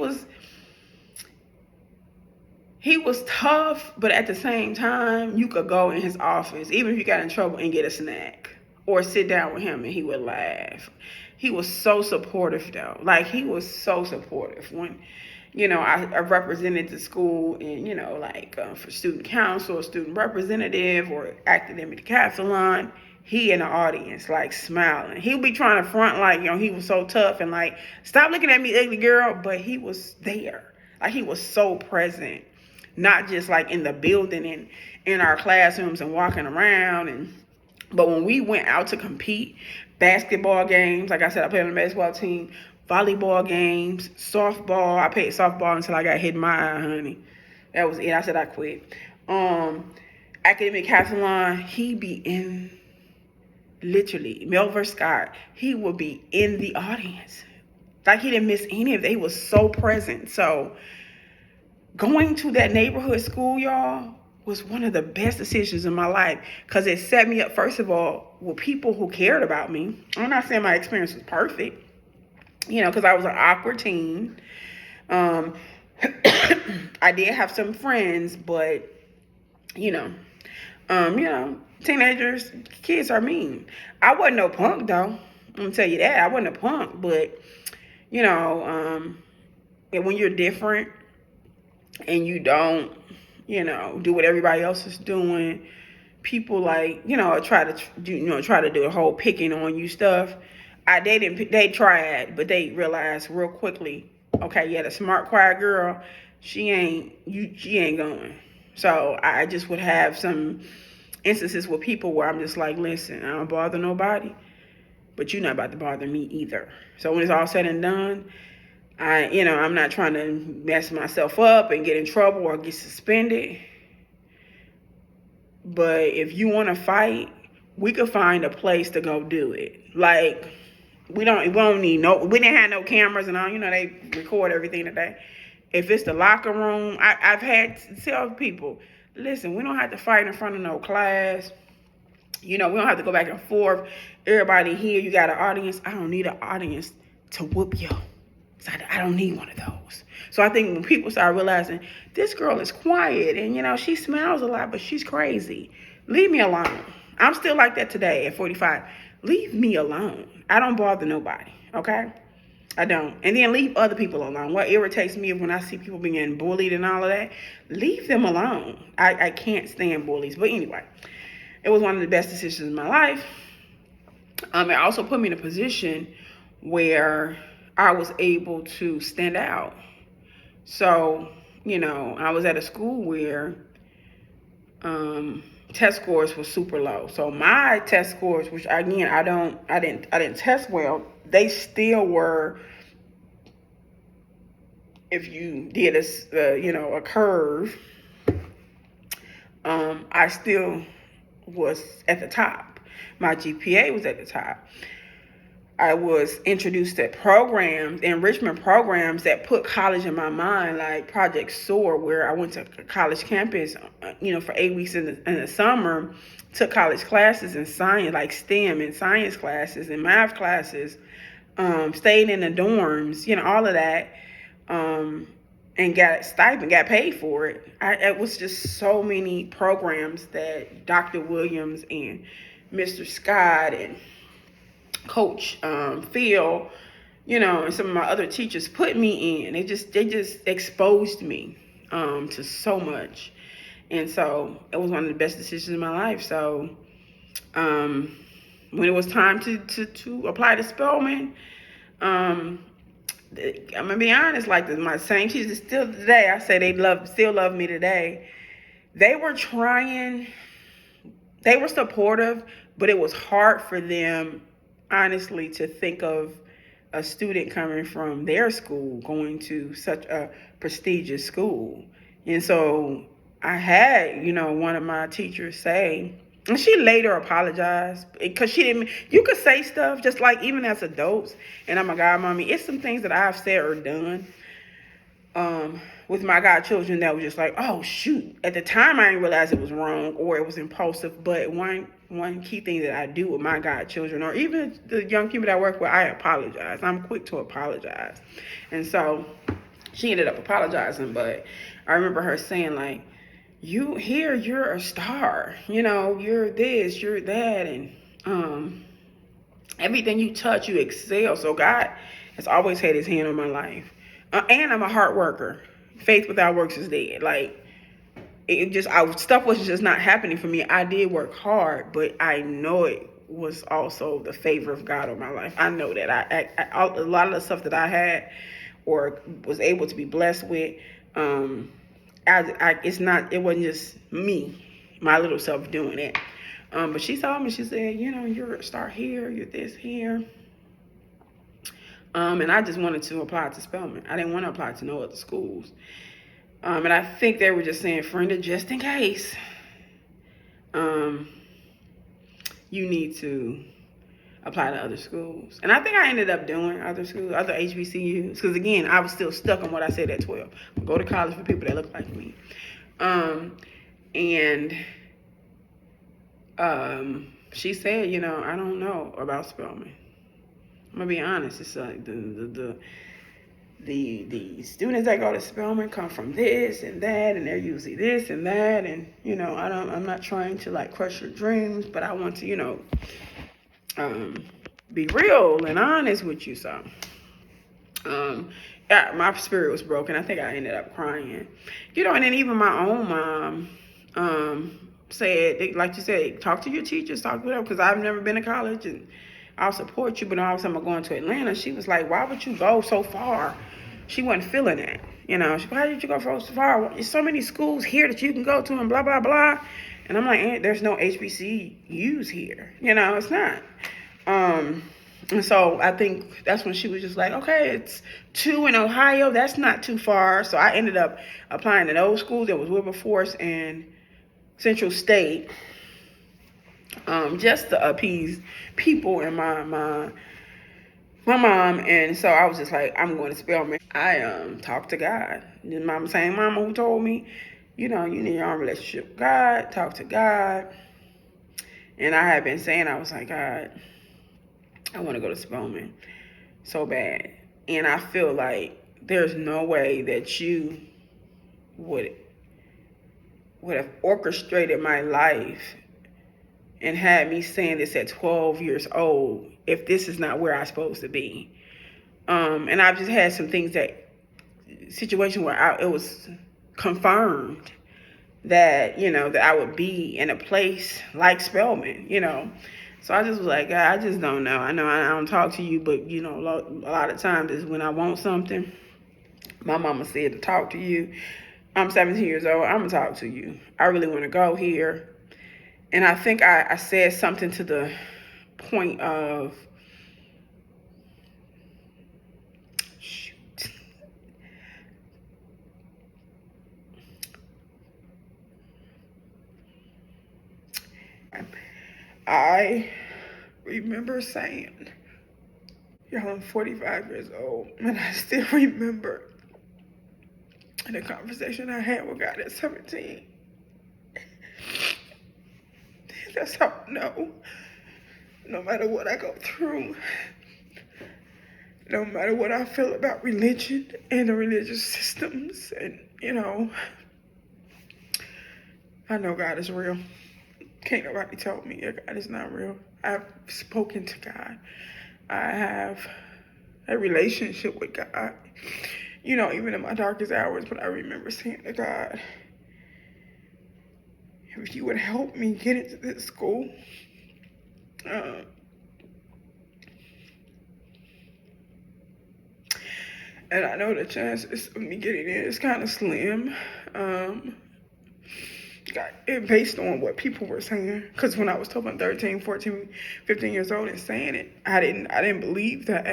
[SPEAKER 1] was tough, but at the same time, you could go in his office, even if you got in trouble, and get a snack or sit down with him, and he would laugh. He was so supportive, though. Like, he was so supportive when, I represented the school in, for student council, or student representative, or academic decathlon. He in the audience, like, smiling. He'll be trying to front like, he was so tough and like, stop looking at me, ugly girl. But he was there. Like, he was so present. Not just like in the building and in our classrooms and walking around. But when we went out to compete, basketball games, like I said, I played on the basketball team, volleyball games, softball. I played softball until I got hit in my eye, honey. That was it. I said I quit. Academic decathlon, he be in, literally, Melver Scott, he would be in the audience. Like, he didn't miss any of it. He was so present. So going to that neighborhood school, y'all, was one of the best decisions in my life, because it set me up, first of all, with people who cared about me. I'm not saying my experience was perfect, because I was an awkward teen. I did have some friends, but, teenagers, kids are mean. I wasn't no punk, though. I'm going to tell you that. I wasn't a punk, but, and when you're different, and you don't, do what everybody else is doing, people like, try to do the whole picking on you stuff. They tried, but they realized real quickly, okay, yeah, the smart, quiet girl, she ain't going. So I just would have some instances with people where I'm just like, listen, I don't bother nobody, but you're not about to bother me either. So when it's all said and done, I'm not trying to mess myself up and get in trouble or get suspended. But if you want to fight, we could find a place to go do it. Like, we don't need we didn't have no cameras and all, they record everything today. If it's the locker room, I've had to tell people, listen, we don't have to fight in front of no class. We don't have to go back and forth. Everybody here, you got an audience. I don't need an audience to whoop you. So I don't need one of those. So I think when people start realizing this girl is quiet and, she smiles a lot, but she's crazy. Leave me alone. I'm still like that today at 45. Leave me alone. I don't bother nobody, okay? I don't. And then leave other people alone. What irritates me is when I see people being bullied and all of that, leave them alone. I can't stand bullies. But anyway, it was one of the best decisions in my life. It also put me in a position where I was able to stand out. So, I was at a school where test scores were super low. So my test scores, which again, I didn't test well, they still were, if you did a curve, I still was at the top. My GPA was at the top. I was introduced to programs, enrichment programs that put college in my mind, like Project SOAR, where I went to college campus, for 8 weeks in the summer, took college classes in science, like STEM and science classes and math classes, stayed in the dorms, all of that, and got a stipend, got paid for it. It was just so many programs that Dr. Williams and Mr. Scott and Coach Phil, and some of my other teachers put me in. They just exposed me to so much. And so it was one of the best decisions in my life. So when it was time to apply to Spelman, I'm gonna be honest, like my same teachers still today, I say still love me today. They were supportive, but it was hard for them, honestly, to think of a student coming from their school going to such a prestigious school. And so I had, one of my teachers say, and she later apologized because you could say stuff just like even as adults, and I'm a godmommy, it's some things that I've said or done with my godchildren that was just like, oh shoot. At the time I didn't realize it was wrong or it was impulsive, but one key thing that I do with my godchildren or even the young people that I work with, I apologize. I'm quick to apologize. And so she ended up apologizing, but I remember her saying like, you're a star, you're this, you're that, and everything you touch, you excel. So God has always had his hand on my life. And I'm a hard worker. Faith without works is dead. Like, stuff was just not happening for me. I did work hard, but I know it was also the favor of God on my life. I know that a lot of the stuff that I had or was able to be blessed with, it wasn't just me, my little self doing it. But she told me, she said, you're a star here, you're this here. And I just wanted to apply to Spelman. I didn't want to apply to no other schools. And I think they were just saying, Frenda, just in case, you need to apply to other schools. And I think I ended up doing other schools, other HBCUs. Because again, I was still stuck on what I said at 12. Go to college for people that look like me. She said, I don't know about Spelman. I'm gonna be honest. It's like the students that go to Spelman come from this and that, and they're usually this and that, and I'm not trying to like crush your dreams, but I want to be real and honest with you. So yeah, my spirit was broken. I think I ended up crying, and then even my own mom said, like you said, talk to your teachers, talk to them, because I've never been to college and I'll support you, but all of a sudden I'm going to Atlanta. She was like, why would you go so far? She wasn't feeling it. You know, why did you go so far? There's so many schools here that you can go to and blah, blah, blah. And I'm like, there's no HBCUs here. You know, it's not. And so I think that's when she was just like, okay, it's 2 in Ohio. That's not too far. So I ended up applying to those schools. There was Wilberforce and Central State, just to appease people and my mom. And so I was just like, I'm going to Spelman. I talked to God. The same mama who told me, you know, you need your own relationship with God, talk to God. And I had been saying, I was like, God, I want to go to Spelman so bad. And I feel like there's no way that you would have orchestrated my life and had me saying this at 12 years old if this is not where I'm supposed to be. And I've just had some things situation where it was confirmed that, you know, that I would be in a place like Spelman, you know. So I just was like, God, I just don't know. I know I don't talk to you, but, you know, a lot of times is when I want something, my mama said to talk to you. I'm 17 years old. I'm going to talk to you. I really want to go here. And I think I said something to the point of, I remember saying, y'all, I'm 45 years old, and I still remember the conversation I had with God at 17. That's how I know, no matter what I go through, no matter what I feel about religion and the religious systems, and, you know, I know God is real. Can't nobody tell me that God is not real. I've spoken to God. I have a relationship with God. You know, even in my darkest hours, but I remember saying to God, if you would help me get into this school, and I know the chances of me getting in is kind of slim, based on what people were saying. Because when I was told I'm 13, 14, 15 years old and saying it, I didn't believe that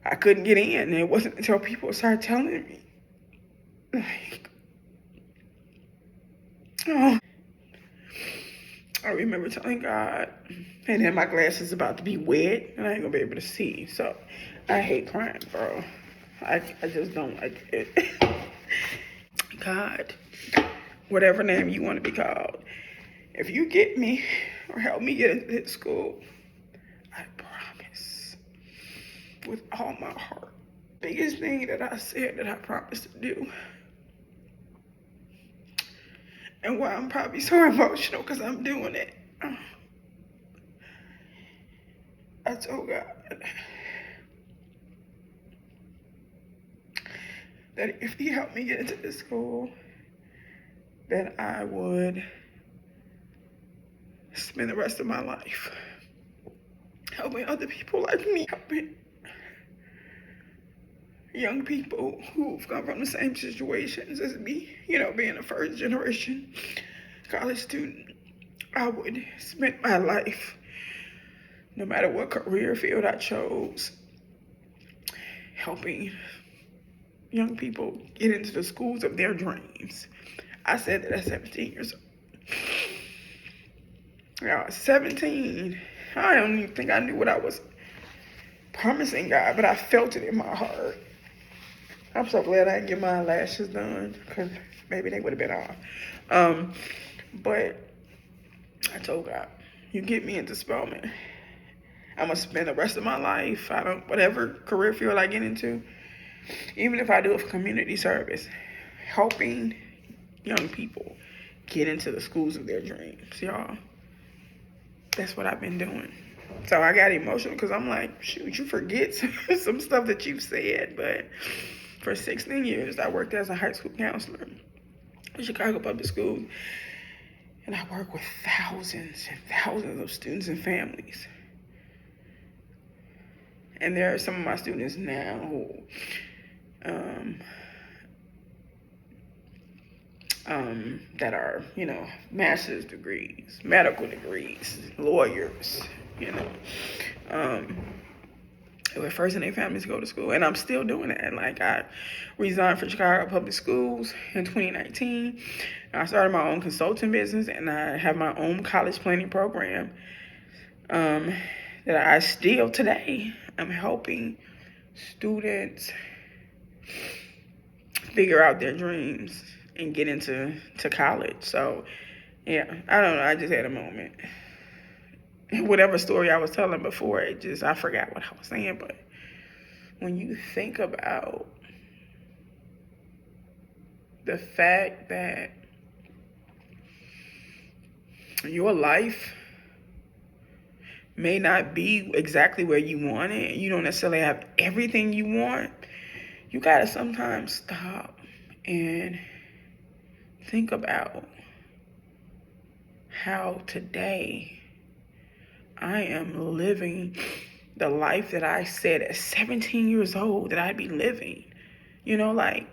[SPEAKER 1] I couldn't get in. And it wasn't until people started telling me, like, oh. I remember telling God, and then my glasses about to be wet, and I ain't gonna be able to see. So I hate crying, bro. I just don't like it. God, whatever name you want to be called, if you get me or help me get into this school, I promise with all my heart. Biggest thing that I said that I promised to do, and why I'm probably so emotional because I'm doing it. I told God that if he helped me get into this school, then I would spend the rest of my life helping other people like me, helping young people who've come from the same situations as me, you know, being a first generation college student. I would spend my life, no matter what career field I chose, helping young people get into the schools of their dreams. I said that at 17 years old. I was 17. I don't even think I knew what I was promising God, but I felt it in my heart. I'm so glad I didn't get my lashes done, because maybe they would have been off. But I told God, you get me into Spelman, I'm going to spend the rest of my life, whatever career field I get into, even if I do it for community service, helping young people get into the schools of their dreams, y'all. That's what I've been doing. So I got emotional because I'm like, shoot, you forget some stuff that you've said. But for 16 years, I worked as a high school counselor in Chicago Public Schools. And I work with thousands and thousands of students and families. And there are some of my students now who that are, master's degrees, medical degrees, lawyers, They were first in their families to go to school. And I'm still doing that. Like, I resigned from Chicago Public Schools in 2019. I started my own consulting business, and I have my own college planning program that I still today I'm helping students figure out their dreams and get into college. So, yeah, I don't know. I just had a moment. Whatever story I was telling before, I forgot what I was saying. But when you think about the fact that your life may not be exactly where you want it, and you don't necessarily have everything you want, you gotta sometimes stop and think about how today I am living the life that I said at 17 years old that I'd be living. Like,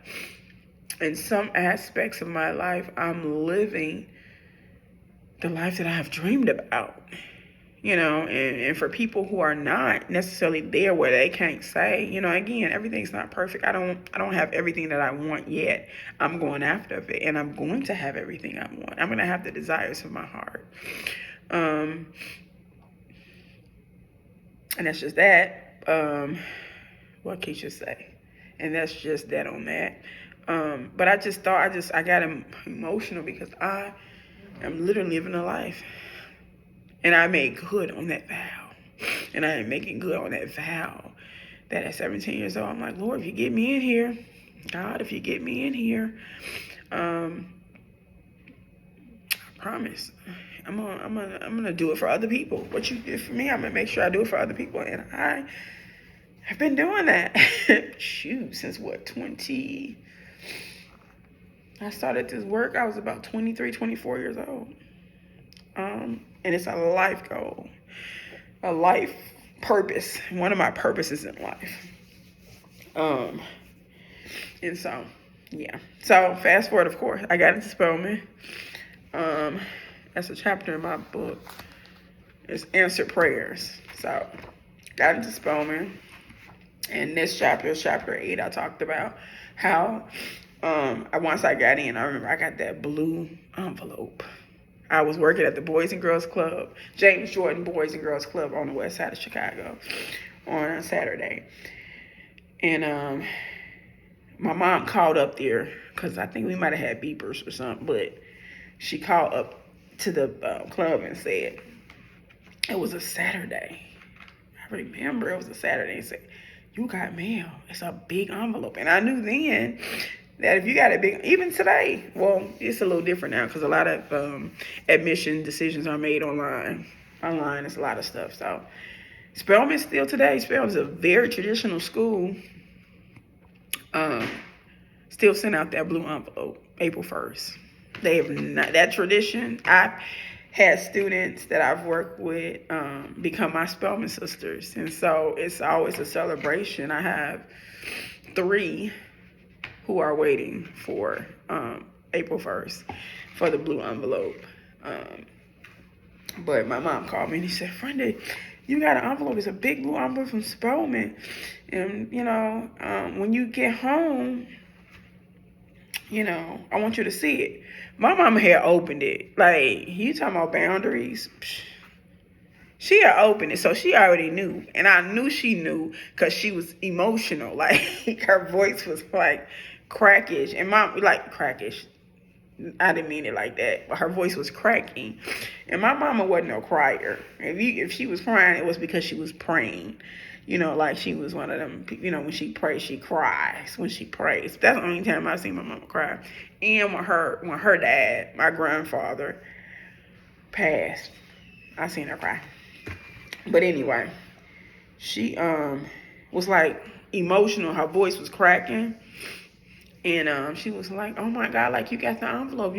[SPEAKER 1] in some aspects of my life, I'm living the life that I have dreamed about. And for people who are not necessarily there where they can't say, again, everything's not perfect. I don't have everything that I want yet. I'm going after it, and I'm going to have everything I want. I'm going to have the desires of my heart. And that's just that. What can you say? And that's just that on that. But I just thought, I got emotional because I am literally living a life. And I made good on that vow. And I am making good on that vow that at 17 years old, I'm like, Lord, if you get me in here, God, if you get me in here, I promise I'm gonna do it for other people. What you did for me, I'm gonna make sure I do it for other people. And I have been doing that. Since what, 20? I started this work, I was about 23, 24 years old. And it's a life goal, a life purpose, one of my purposes in life. And so, yeah. So fast forward, of course, I got into Spelman. That's a chapter in my book. It's answered prayers. So, got into Spelman. And this chapter is chapter 8. I talked about how once I got in, I remember I got that blue envelope. I was working at the Boys and Girls Club, James Jordan Boys and Girls Club on the west side of Chicago on a Saturday. And my mom called up there because I think we might have had beepers or something, but she called up to the club and said, it was a Saturday. I remember it was a Saturday, and said, you got mail. It's a big envelope. And I knew then that if you got a big, even today, well, it's a little different now because a lot of admission decisions are made online. Online is a lot of stuff. So Spelman still today, Spelman's a very traditional school. Still send out that blue envelope April 1st. They have not, that tradition. I've had students that I've worked with become my Spelman sisters. And so it's always a celebration. I have 3 who are waiting for April 1st for the blue envelope. But my mom called me and he said, Frenda, you got an envelope. It's a big blue envelope from Spelman. And, when you get home, I want you to see it. My mama had opened it. Like, you talking about boundaries? She had opened it, so she already knew. And I knew she knew because she was emotional. Like, her voice was, like, crackish. And mom, like, crackish. I didn't mean it like that. But her voice was cracking. And my mama wasn't no crier. If she was crying, it was because she was praying. Like she was one of them, when she prays, she cries when she prays. That's the only time I've seen my mama cry. And when her dad, my grandfather, passed, I seen her cry. But anyway, she was like emotional. Her voice was cracking. And she was like, oh my God, like you got the envelope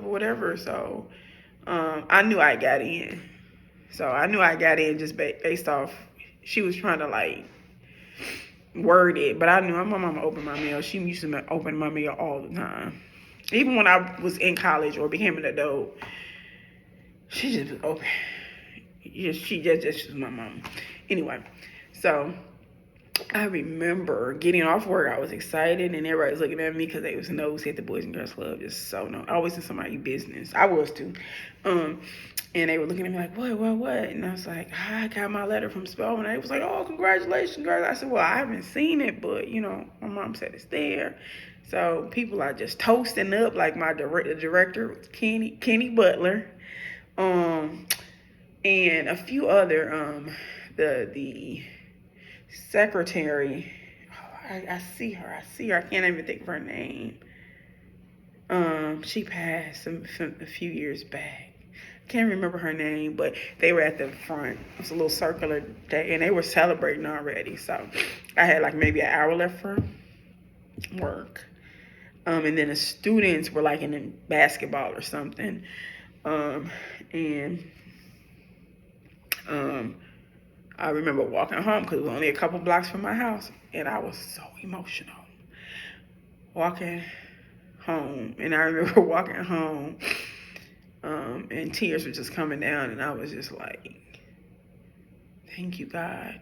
[SPEAKER 1] or whatever. So I knew I got in. So I knew I got in just based off, she was trying to like word it, but I knew my mama opened my mail. She used to open my mail all the time. Even when I was in college or became an adult, she just was open. She just was my mom. Anyway, so I remember getting off work. I was excited, and everybody was looking at me because they was nosy at the Boys and Girls Club. Just so no, always in somebody's business. I was too. And they were looking at me like, what? And I was like, I got my letter from Spelman. And they was like, oh, congratulations, girl. I said, well, I haven't seen it, but my mom said it's there. So people are just toasting up, like my director, Kenny Butler, and a few other, the secretary. Oh, I see her. I can't even think of her name. She passed a few years back. Can't remember her name, but they were at the front. It was a little circular day, and they were celebrating already. So I had like maybe an hour left for work. And then the students were like in basketball or something. I remember walking home because it was only a couple blocks from my house, and I was so emotional. Walking home, and I remember walking home, and tears were just coming down, and I was just like, thank you, God.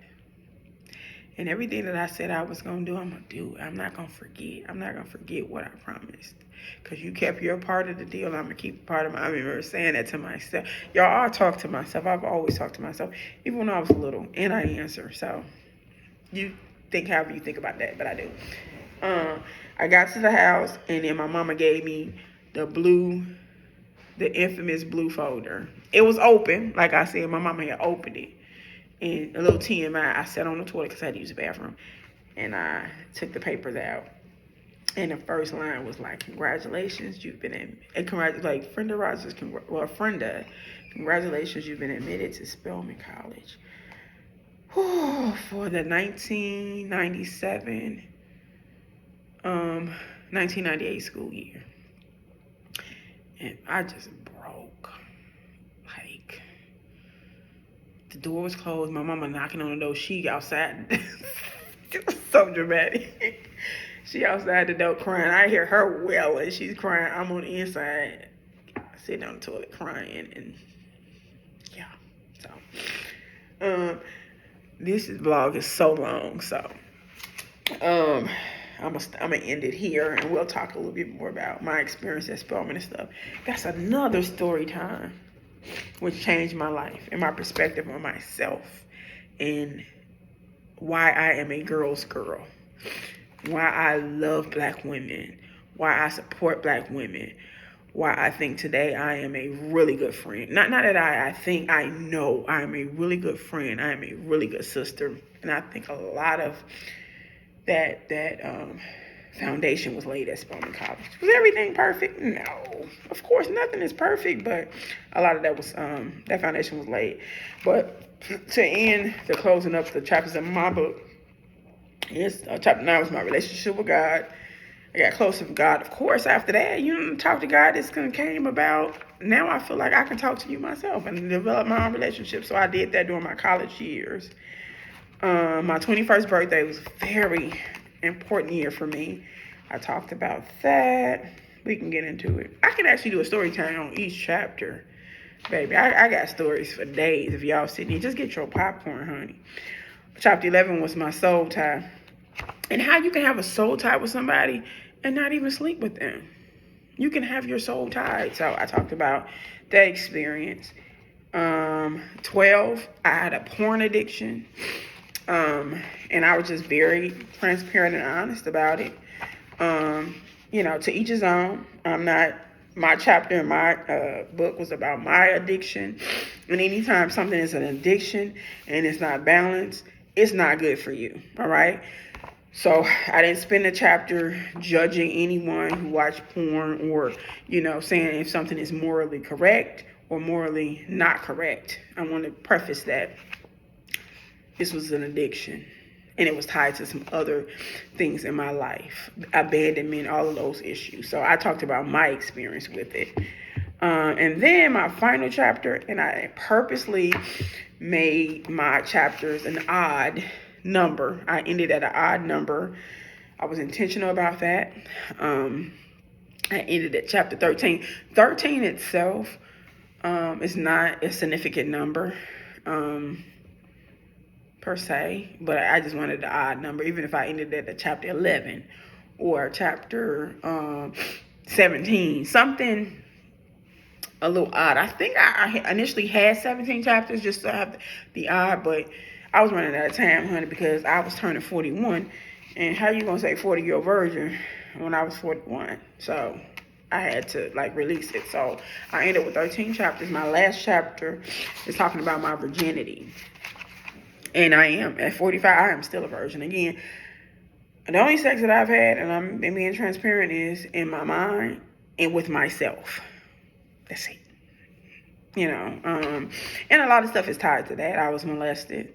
[SPEAKER 1] And everything that I said I was going to do, I'm going to do. I'm not going to forget. I'm not going to forget what I promised. Because you kept your part of the deal, I'm going to keep part of mine. I remember saying that to myself. Y'all, I talk to myself. I've always talked to myself, even when I was little, and I answer. So you think however you think about that, but I do. I got to the house, and then my mama gave me the infamous blue folder. It was open. Like I said, my mama had opened it. And a little TMI, I sat on the toilet because I had to use the bathroom. And I took the papers out. And the first line was like, congratulations, you've been in. And like, Frenda, congratulations, you've been admitted to Spelman College. For the 1998 school year. And I just broke. Like, the door was closed. My mama knocking on the door. She outside. It was so dramatic. She outside the door crying. I hear her wailing. She's crying. I'm on the inside, sitting on the toilet crying. And yeah, so this vlog is so long. So I'm gonna end it here, and we'll talk a little bit more about my experience at Spelman and stuff. That's another story time, which changed my life and my perspective on myself and why I am a girl's girl, why I love black women, why I support black women, why I think today I am a really good friend. Not that I think, I know I am a really good friend. I am a really good sister. And I think a lot of that foundation was laid at Spelman College. Was everything perfect? No. Of course, nothing is perfect, but a lot of that was, that foundation was laid. But to end the closing up the chapters of my book, chapter 9 was my relationship with God. I got closer with God. Of course, after that, talk to God. This came about. Now I feel like I can talk to you myself and develop my own relationship. So I did that during my college years. My 21st birthday was a very important year for me. I talked about that. We can get into it. I can actually do a story time on each chapter. Baby, I got stories for days. If y'all sitting here, just get your popcorn, honey. Chapter 11 was my soul tie. And how you can have a soul tie with somebody and not even sleep with them. You can have your soul tied. So I talked about that experience. 12, I had a porn addiction. And I was just very transparent and honest about it. To each his own. My chapter in my book was about my addiction. And anytime something is an addiction and it's not balanced, it's not good for you. All right. So I didn't spend a chapter judging anyone who watched porn or, saying if something is morally correct or morally not correct. I want to preface that this was an addiction, and it was tied to some other things in my life, abandonment, all of those issues. So I talked about my experience with it. And then my final chapter, and I purposely made my chapters an odd number. I ended at an odd number. I was intentional about that. I ended at chapter 13. 13 itself is not a significant number per se, but I just wanted the odd number, even if I ended at a chapter 11 or chapter 17, something a little odd. I think I initially had 17 chapters just to have the odd, but I was running out of time, honey, because I was turning 41. And how you gonna say 40-year-old virgin when I was 41? So I had to release it. So I ended with 13 chapters. My last chapter is talking about my virginity. And I am at 45. I am still a virgin. Again, the only sex that I've had, and I'm being transparent, is in my mind and with myself. That's it. And a lot of stuff is tied to that. I was molested.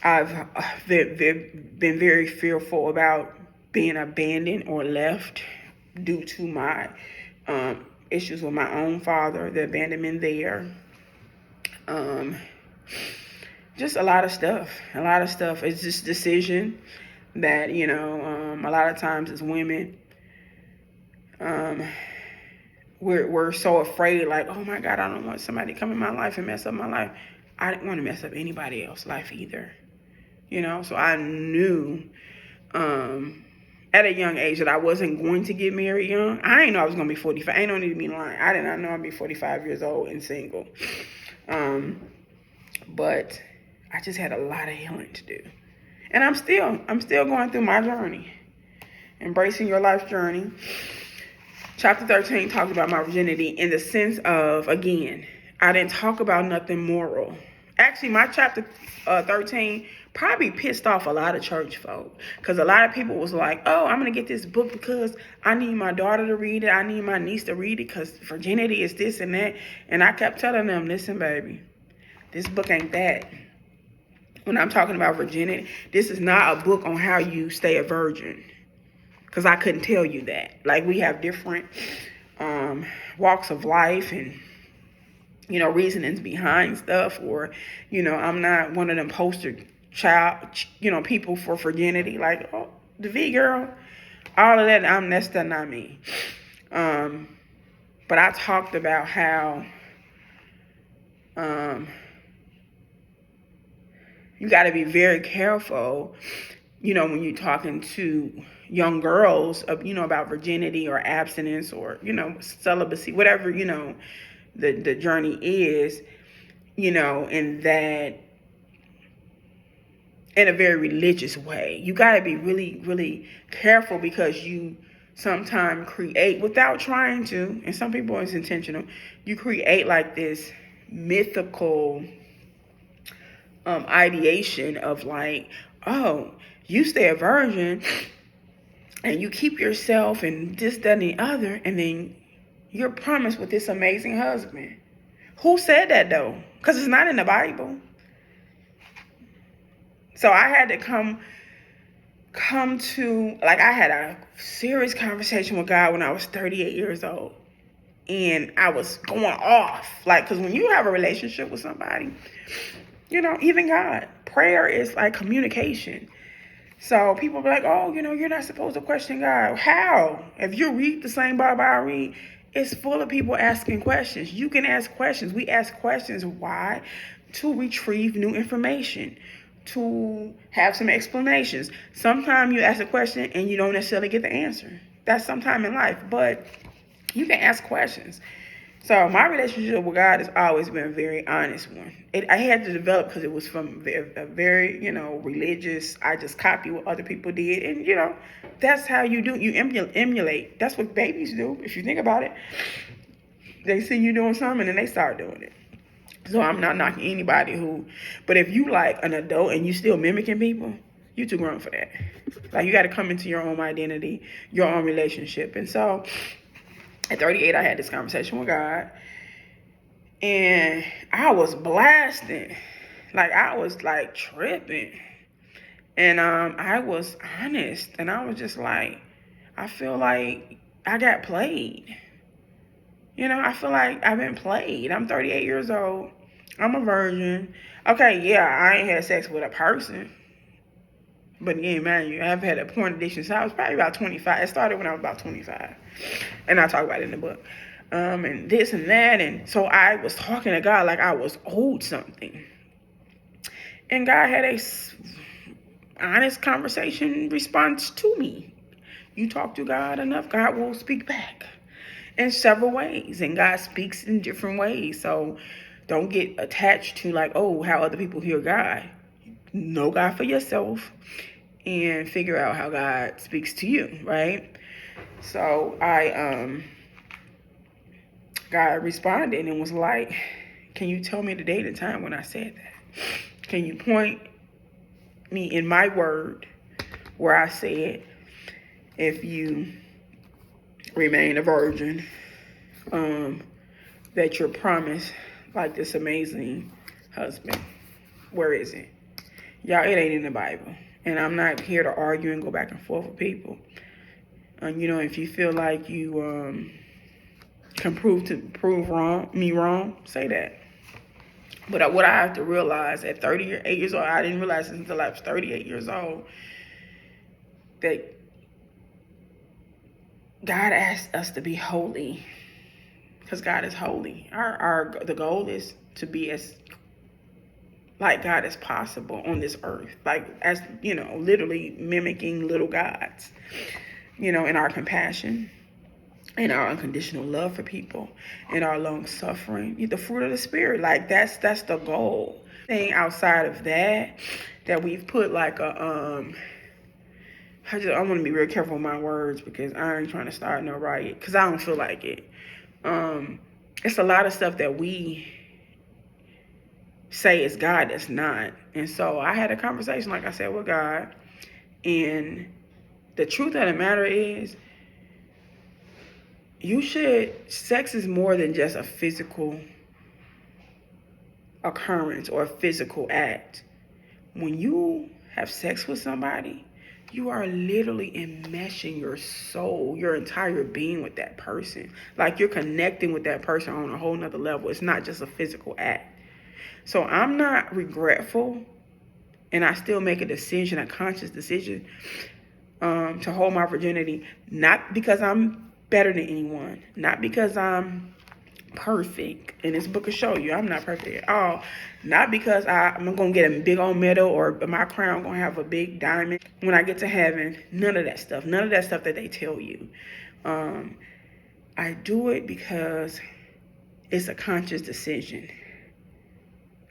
[SPEAKER 1] I've been very fearful about being abandoned or left due to my issues with my own father, the abandonment there. Just a lot of stuff. It's just decision that, a lot of times as women, we're so afraid, oh my God, I don't want somebody to come in my life and mess up my life. I didn't want to mess up anybody else's life either. So I knew at a young age that I wasn't going to get married young. I didn't know I was going to be 45. I ain't no need to be lying. I did not know I'd be 45 years old and single. But I just had a lot of healing to do. And I'm still going through my journey. Embracing your life journey. Chapter 13 talks about my virginity in the sense of, again, I didn't talk about nothing moral. Actually, my chapter 13 probably pissed off a lot of church folk, because a lot of people was like, oh, I'm going to get this book because I need my daughter to read it. I need my niece to read it because virginity is this and that. And I kept telling them, listen, baby, this book ain't that. When I'm talking about virginity, this is not a book on how you stay a virgin, because I couldn't tell you that. We have different walks of life and reasonings behind stuff, or, I'm not one of them poster child, people for virginity, oh, the V girl, all of that. That's still not me. But I talked about how, you got to be very careful, when you're talking to young girls, about virginity or abstinence or, celibacy, whatever, the journey is, in that, in a very religious way. You got to be really, really careful, because you sometimes create, without trying to, and some people it's intentional, you create this mythical ideation of oh, you stay a virgin and you keep yourself and this, that, and the other, and then you're promised with this amazing husband. Who said that though? Because it's not in the Bible. So I had to come to, I had a serious conversation with God when I was 38 years old. And I was going off. Because when you have a relationship with somebody, even God, prayer is communication. So people be like, oh, you're not supposed to question God. How? If you read the same Bible I read, it's full of people asking questions. You can ask questions. We ask questions. Why? To retrieve new information, to have some explanations. Sometimes you ask a question and you don't necessarily get the answer. That's sometime in life, but you can ask questions. So my relationship with God has always been a very honest one. I had to develop because it was from a very, religious, I just copy what other people did. And, that's how you do. You emulate. That's what babies do. If you think about it, they see you doing something and then they start doing it. So I'm not knocking anybody but if you an adult and you still mimicking people, you too grown for that. You got to come into your own identity, your own relationship. And so at 38, I had this conversation with God, and I was blasting. I was tripping. And I was honest, and I was just I feel like I got played. I feel like I've been played. I'm 38 years old. I'm a virgin. Okay, yeah, I ain't had sex with a person. But again, man, I've had a porn addiction since I was probably about 25. It started when I was about 25. And I talk about it in the book. And this and that. And so I was talking to God like I was owed something. And God had a honest conversation response to me. You talk to God enough, God will speak back in several ways. And God speaks in different ways. So don't get attached to like, oh, how other people hear God. Know God for yourself and figure out how God speaks to you, right? So God responded and was like, can you tell me the date and time when I said that? Can you point me in my word where I said, if you remain a virgin, that you're promised like this amazing husband? Where is it? Y'all, it ain't in the Bible. And I'm not here to argue and go back and forth with people. If you feel like you can prove me wrong, say that. But what I have to realize at 38 years old, I didn't realize this until I was 38 years old, that God asked us to be holy, because God is holy. The goal is to be as like God as possible on this earth, like as literally mimicking little gods, in our compassion, in our unconditional love for people, in our long suffering, the fruit of the spirit. Like that's the goal. Thing outside of that we've put like a I want to be real careful with my words because I ain't trying to start no riot because I don't feel like it. It's a lot of stuff that we say is God that's not. And so I had a conversation, like I said, with God. And the truth of the matter is, sex is more than just a physical occurrence or a physical act. When you have sex with somebody, you are literally enmeshing your soul, your entire being with that person. Like you're connecting with that person on a whole nother level. It's not just a physical act. So I'm not regretful, and I still make a conscious decision, to hold my virginity, not because I'm better than anyone, not because I'm perfect, and this book will show you I'm not perfect at all, not because I'm gonna get a big old medal or my crown gonna have a big diamond when I get to heaven. None of that stuff that they tell you. I do it because it's a conscious decision.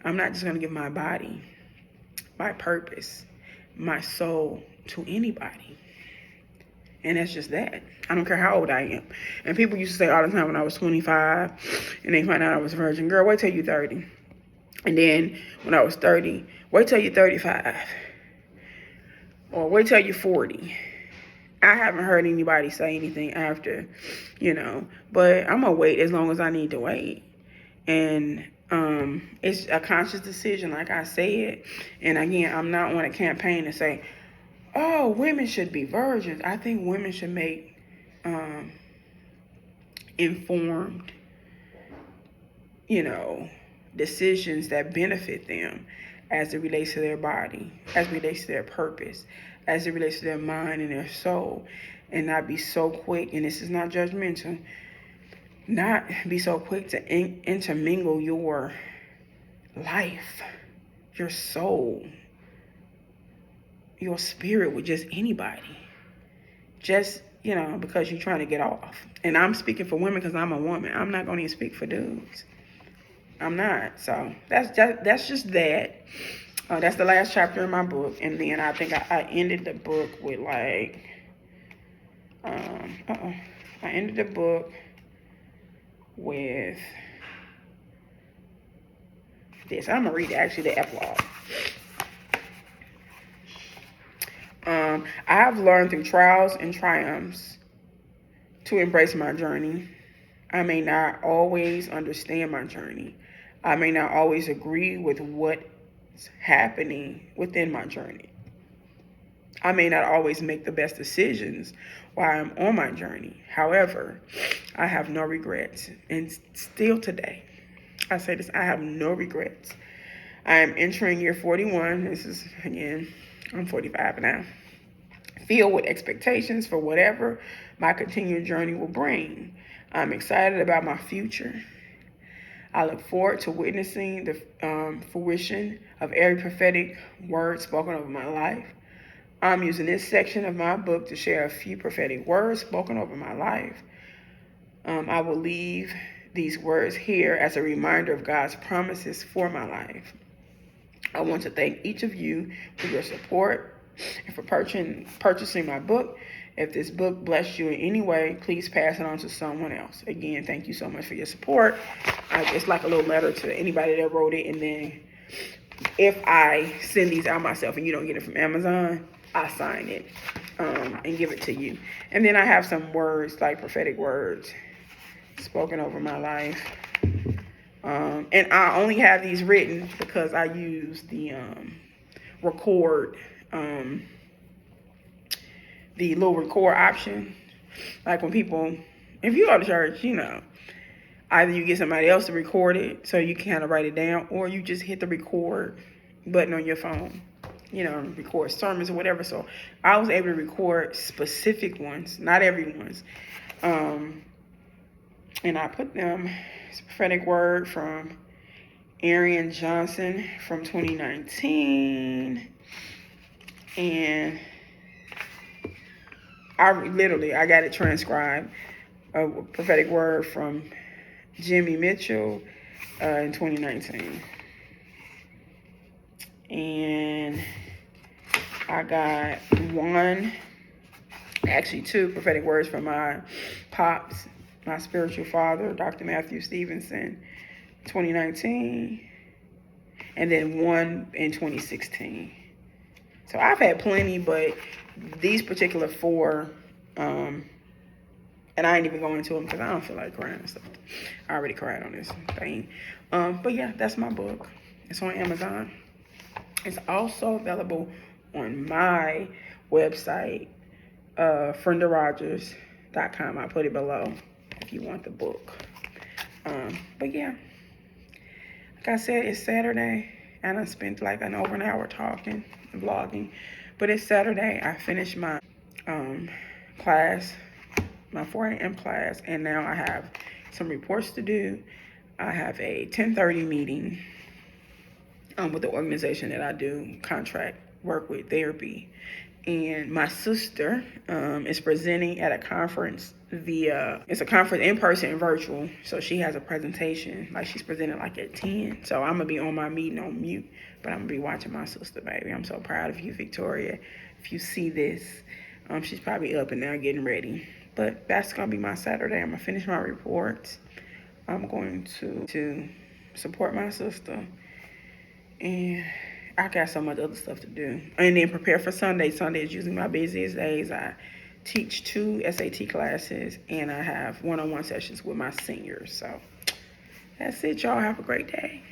[SPEAKER 1] I'm not just gonna give my body, my purpose, my soul to anybody. And that's just that. I don't care how old I am. And people used to say all the time when I was 25 and they find out I was a virgin, girl, wait till you're 30. And then when I was 30, wait till you're 35. Or wait till you're 40. I haven't heard anybody say anything after, but I'm going to wait as long as I need to wait. And it's a conscious decision, like I said. And again, I'm not on a campaign to say, oh, women should be virgins. I think women should make informed, decisions that benefit them as it relates to their body, as it relates to their purpose, as it relates to their mind and their soul, and not be so quick, and this is not judgmental, not be so quick to intermingle your life, your soul, your spirit with just anybody. Just, because you're trying to get off. And I'm speaking for women because I'm a woman. I'm not going to even speak for dudes. I'm not. So that's just that. That's the last chapter in my book. And then I think I ended the book with like, I ended the book with this. I'm going to read actually the epilogue. I have learned through trials and triumphs to embrace my journey. I may not always understand my journey. I may not always agree with what's happening within my journey. I may not always make the best decisions while I'm on my journey. However, I have no regrets. And still today, I say this, I have no regrets. I am entering year 41. This is, again, I'm 45 now. Filled with expectations for whatever my continued journey will bring. I'm excited about my future. I look forward to witnessing the fruition of every prophetic word spoken over my life. I'm using this section of my book to share a few prophetic words spoken over my life. I will leave these words here as a reminder of God's promises for my life. I want to thank each of you for your support and for purchasing my book. If this book blessed you in any way, please pass it on to someone else. Again, thank you so much for your support. It's like a little letter to anybody that wrote it. And then if I send these out myself and you don't get it from Amazon, I sign it and give it to you. And then I have some words, like prophetic words, spoken over my life. And I only have these written because I use the record, the little record option. Like when people, if you go to church, you know, either you get somebody else to record it so you can kind of write it down, or you just hit the record button on your phone, you know, record sermons or whatever. So I was able to record specific ones, not everyone's. And I put them, it's a prophetic word from Arian Johnson from 2019. And I got it transcribed. A prophetic word from Jimmy Mitchell in 2019. And I got two prophetic words from my pops, my spiritual father, Dr. Matthew Stevenson, 2019, and then one in 2016. So I've had plenty, but these particular four, and I ain't even going into them because I don't feel like crying and stuff. I already cried on this thing. But yeah, that's my book. It's on Amazon. It's also available on my website, FrendaRogers.com. I'll put it below if you want the book. But yeah, like I said, it's Saturday, and I spent like over an hour talking and vlogging. But it's Saturday. I finished my class, my 4 a.m. class, and now I have some reports to do. I have a 10:30 meeting with the organization that I do contract work with, therapy. And my sister is presenting at a conference it's a conference in person and virtual. So she has a presentation, like she's presenting like at 10. So I'm gonna be on my meeting on mute, but I'm gonna be watching my sister, baby. I'm so proud of you, Victoria. If you see this, she's probably up and now getting ready. But that's gonna be my Saturday. I'm gonna finish my reports. I'm going to support my sister. And I got so much other stuff to do. And then prepare for Sunday. Sunday is usually my busiest days. I teach 2 SAT classes, and I have one-on-one sessions with my seniors. So that's it, y'all. Have a great day.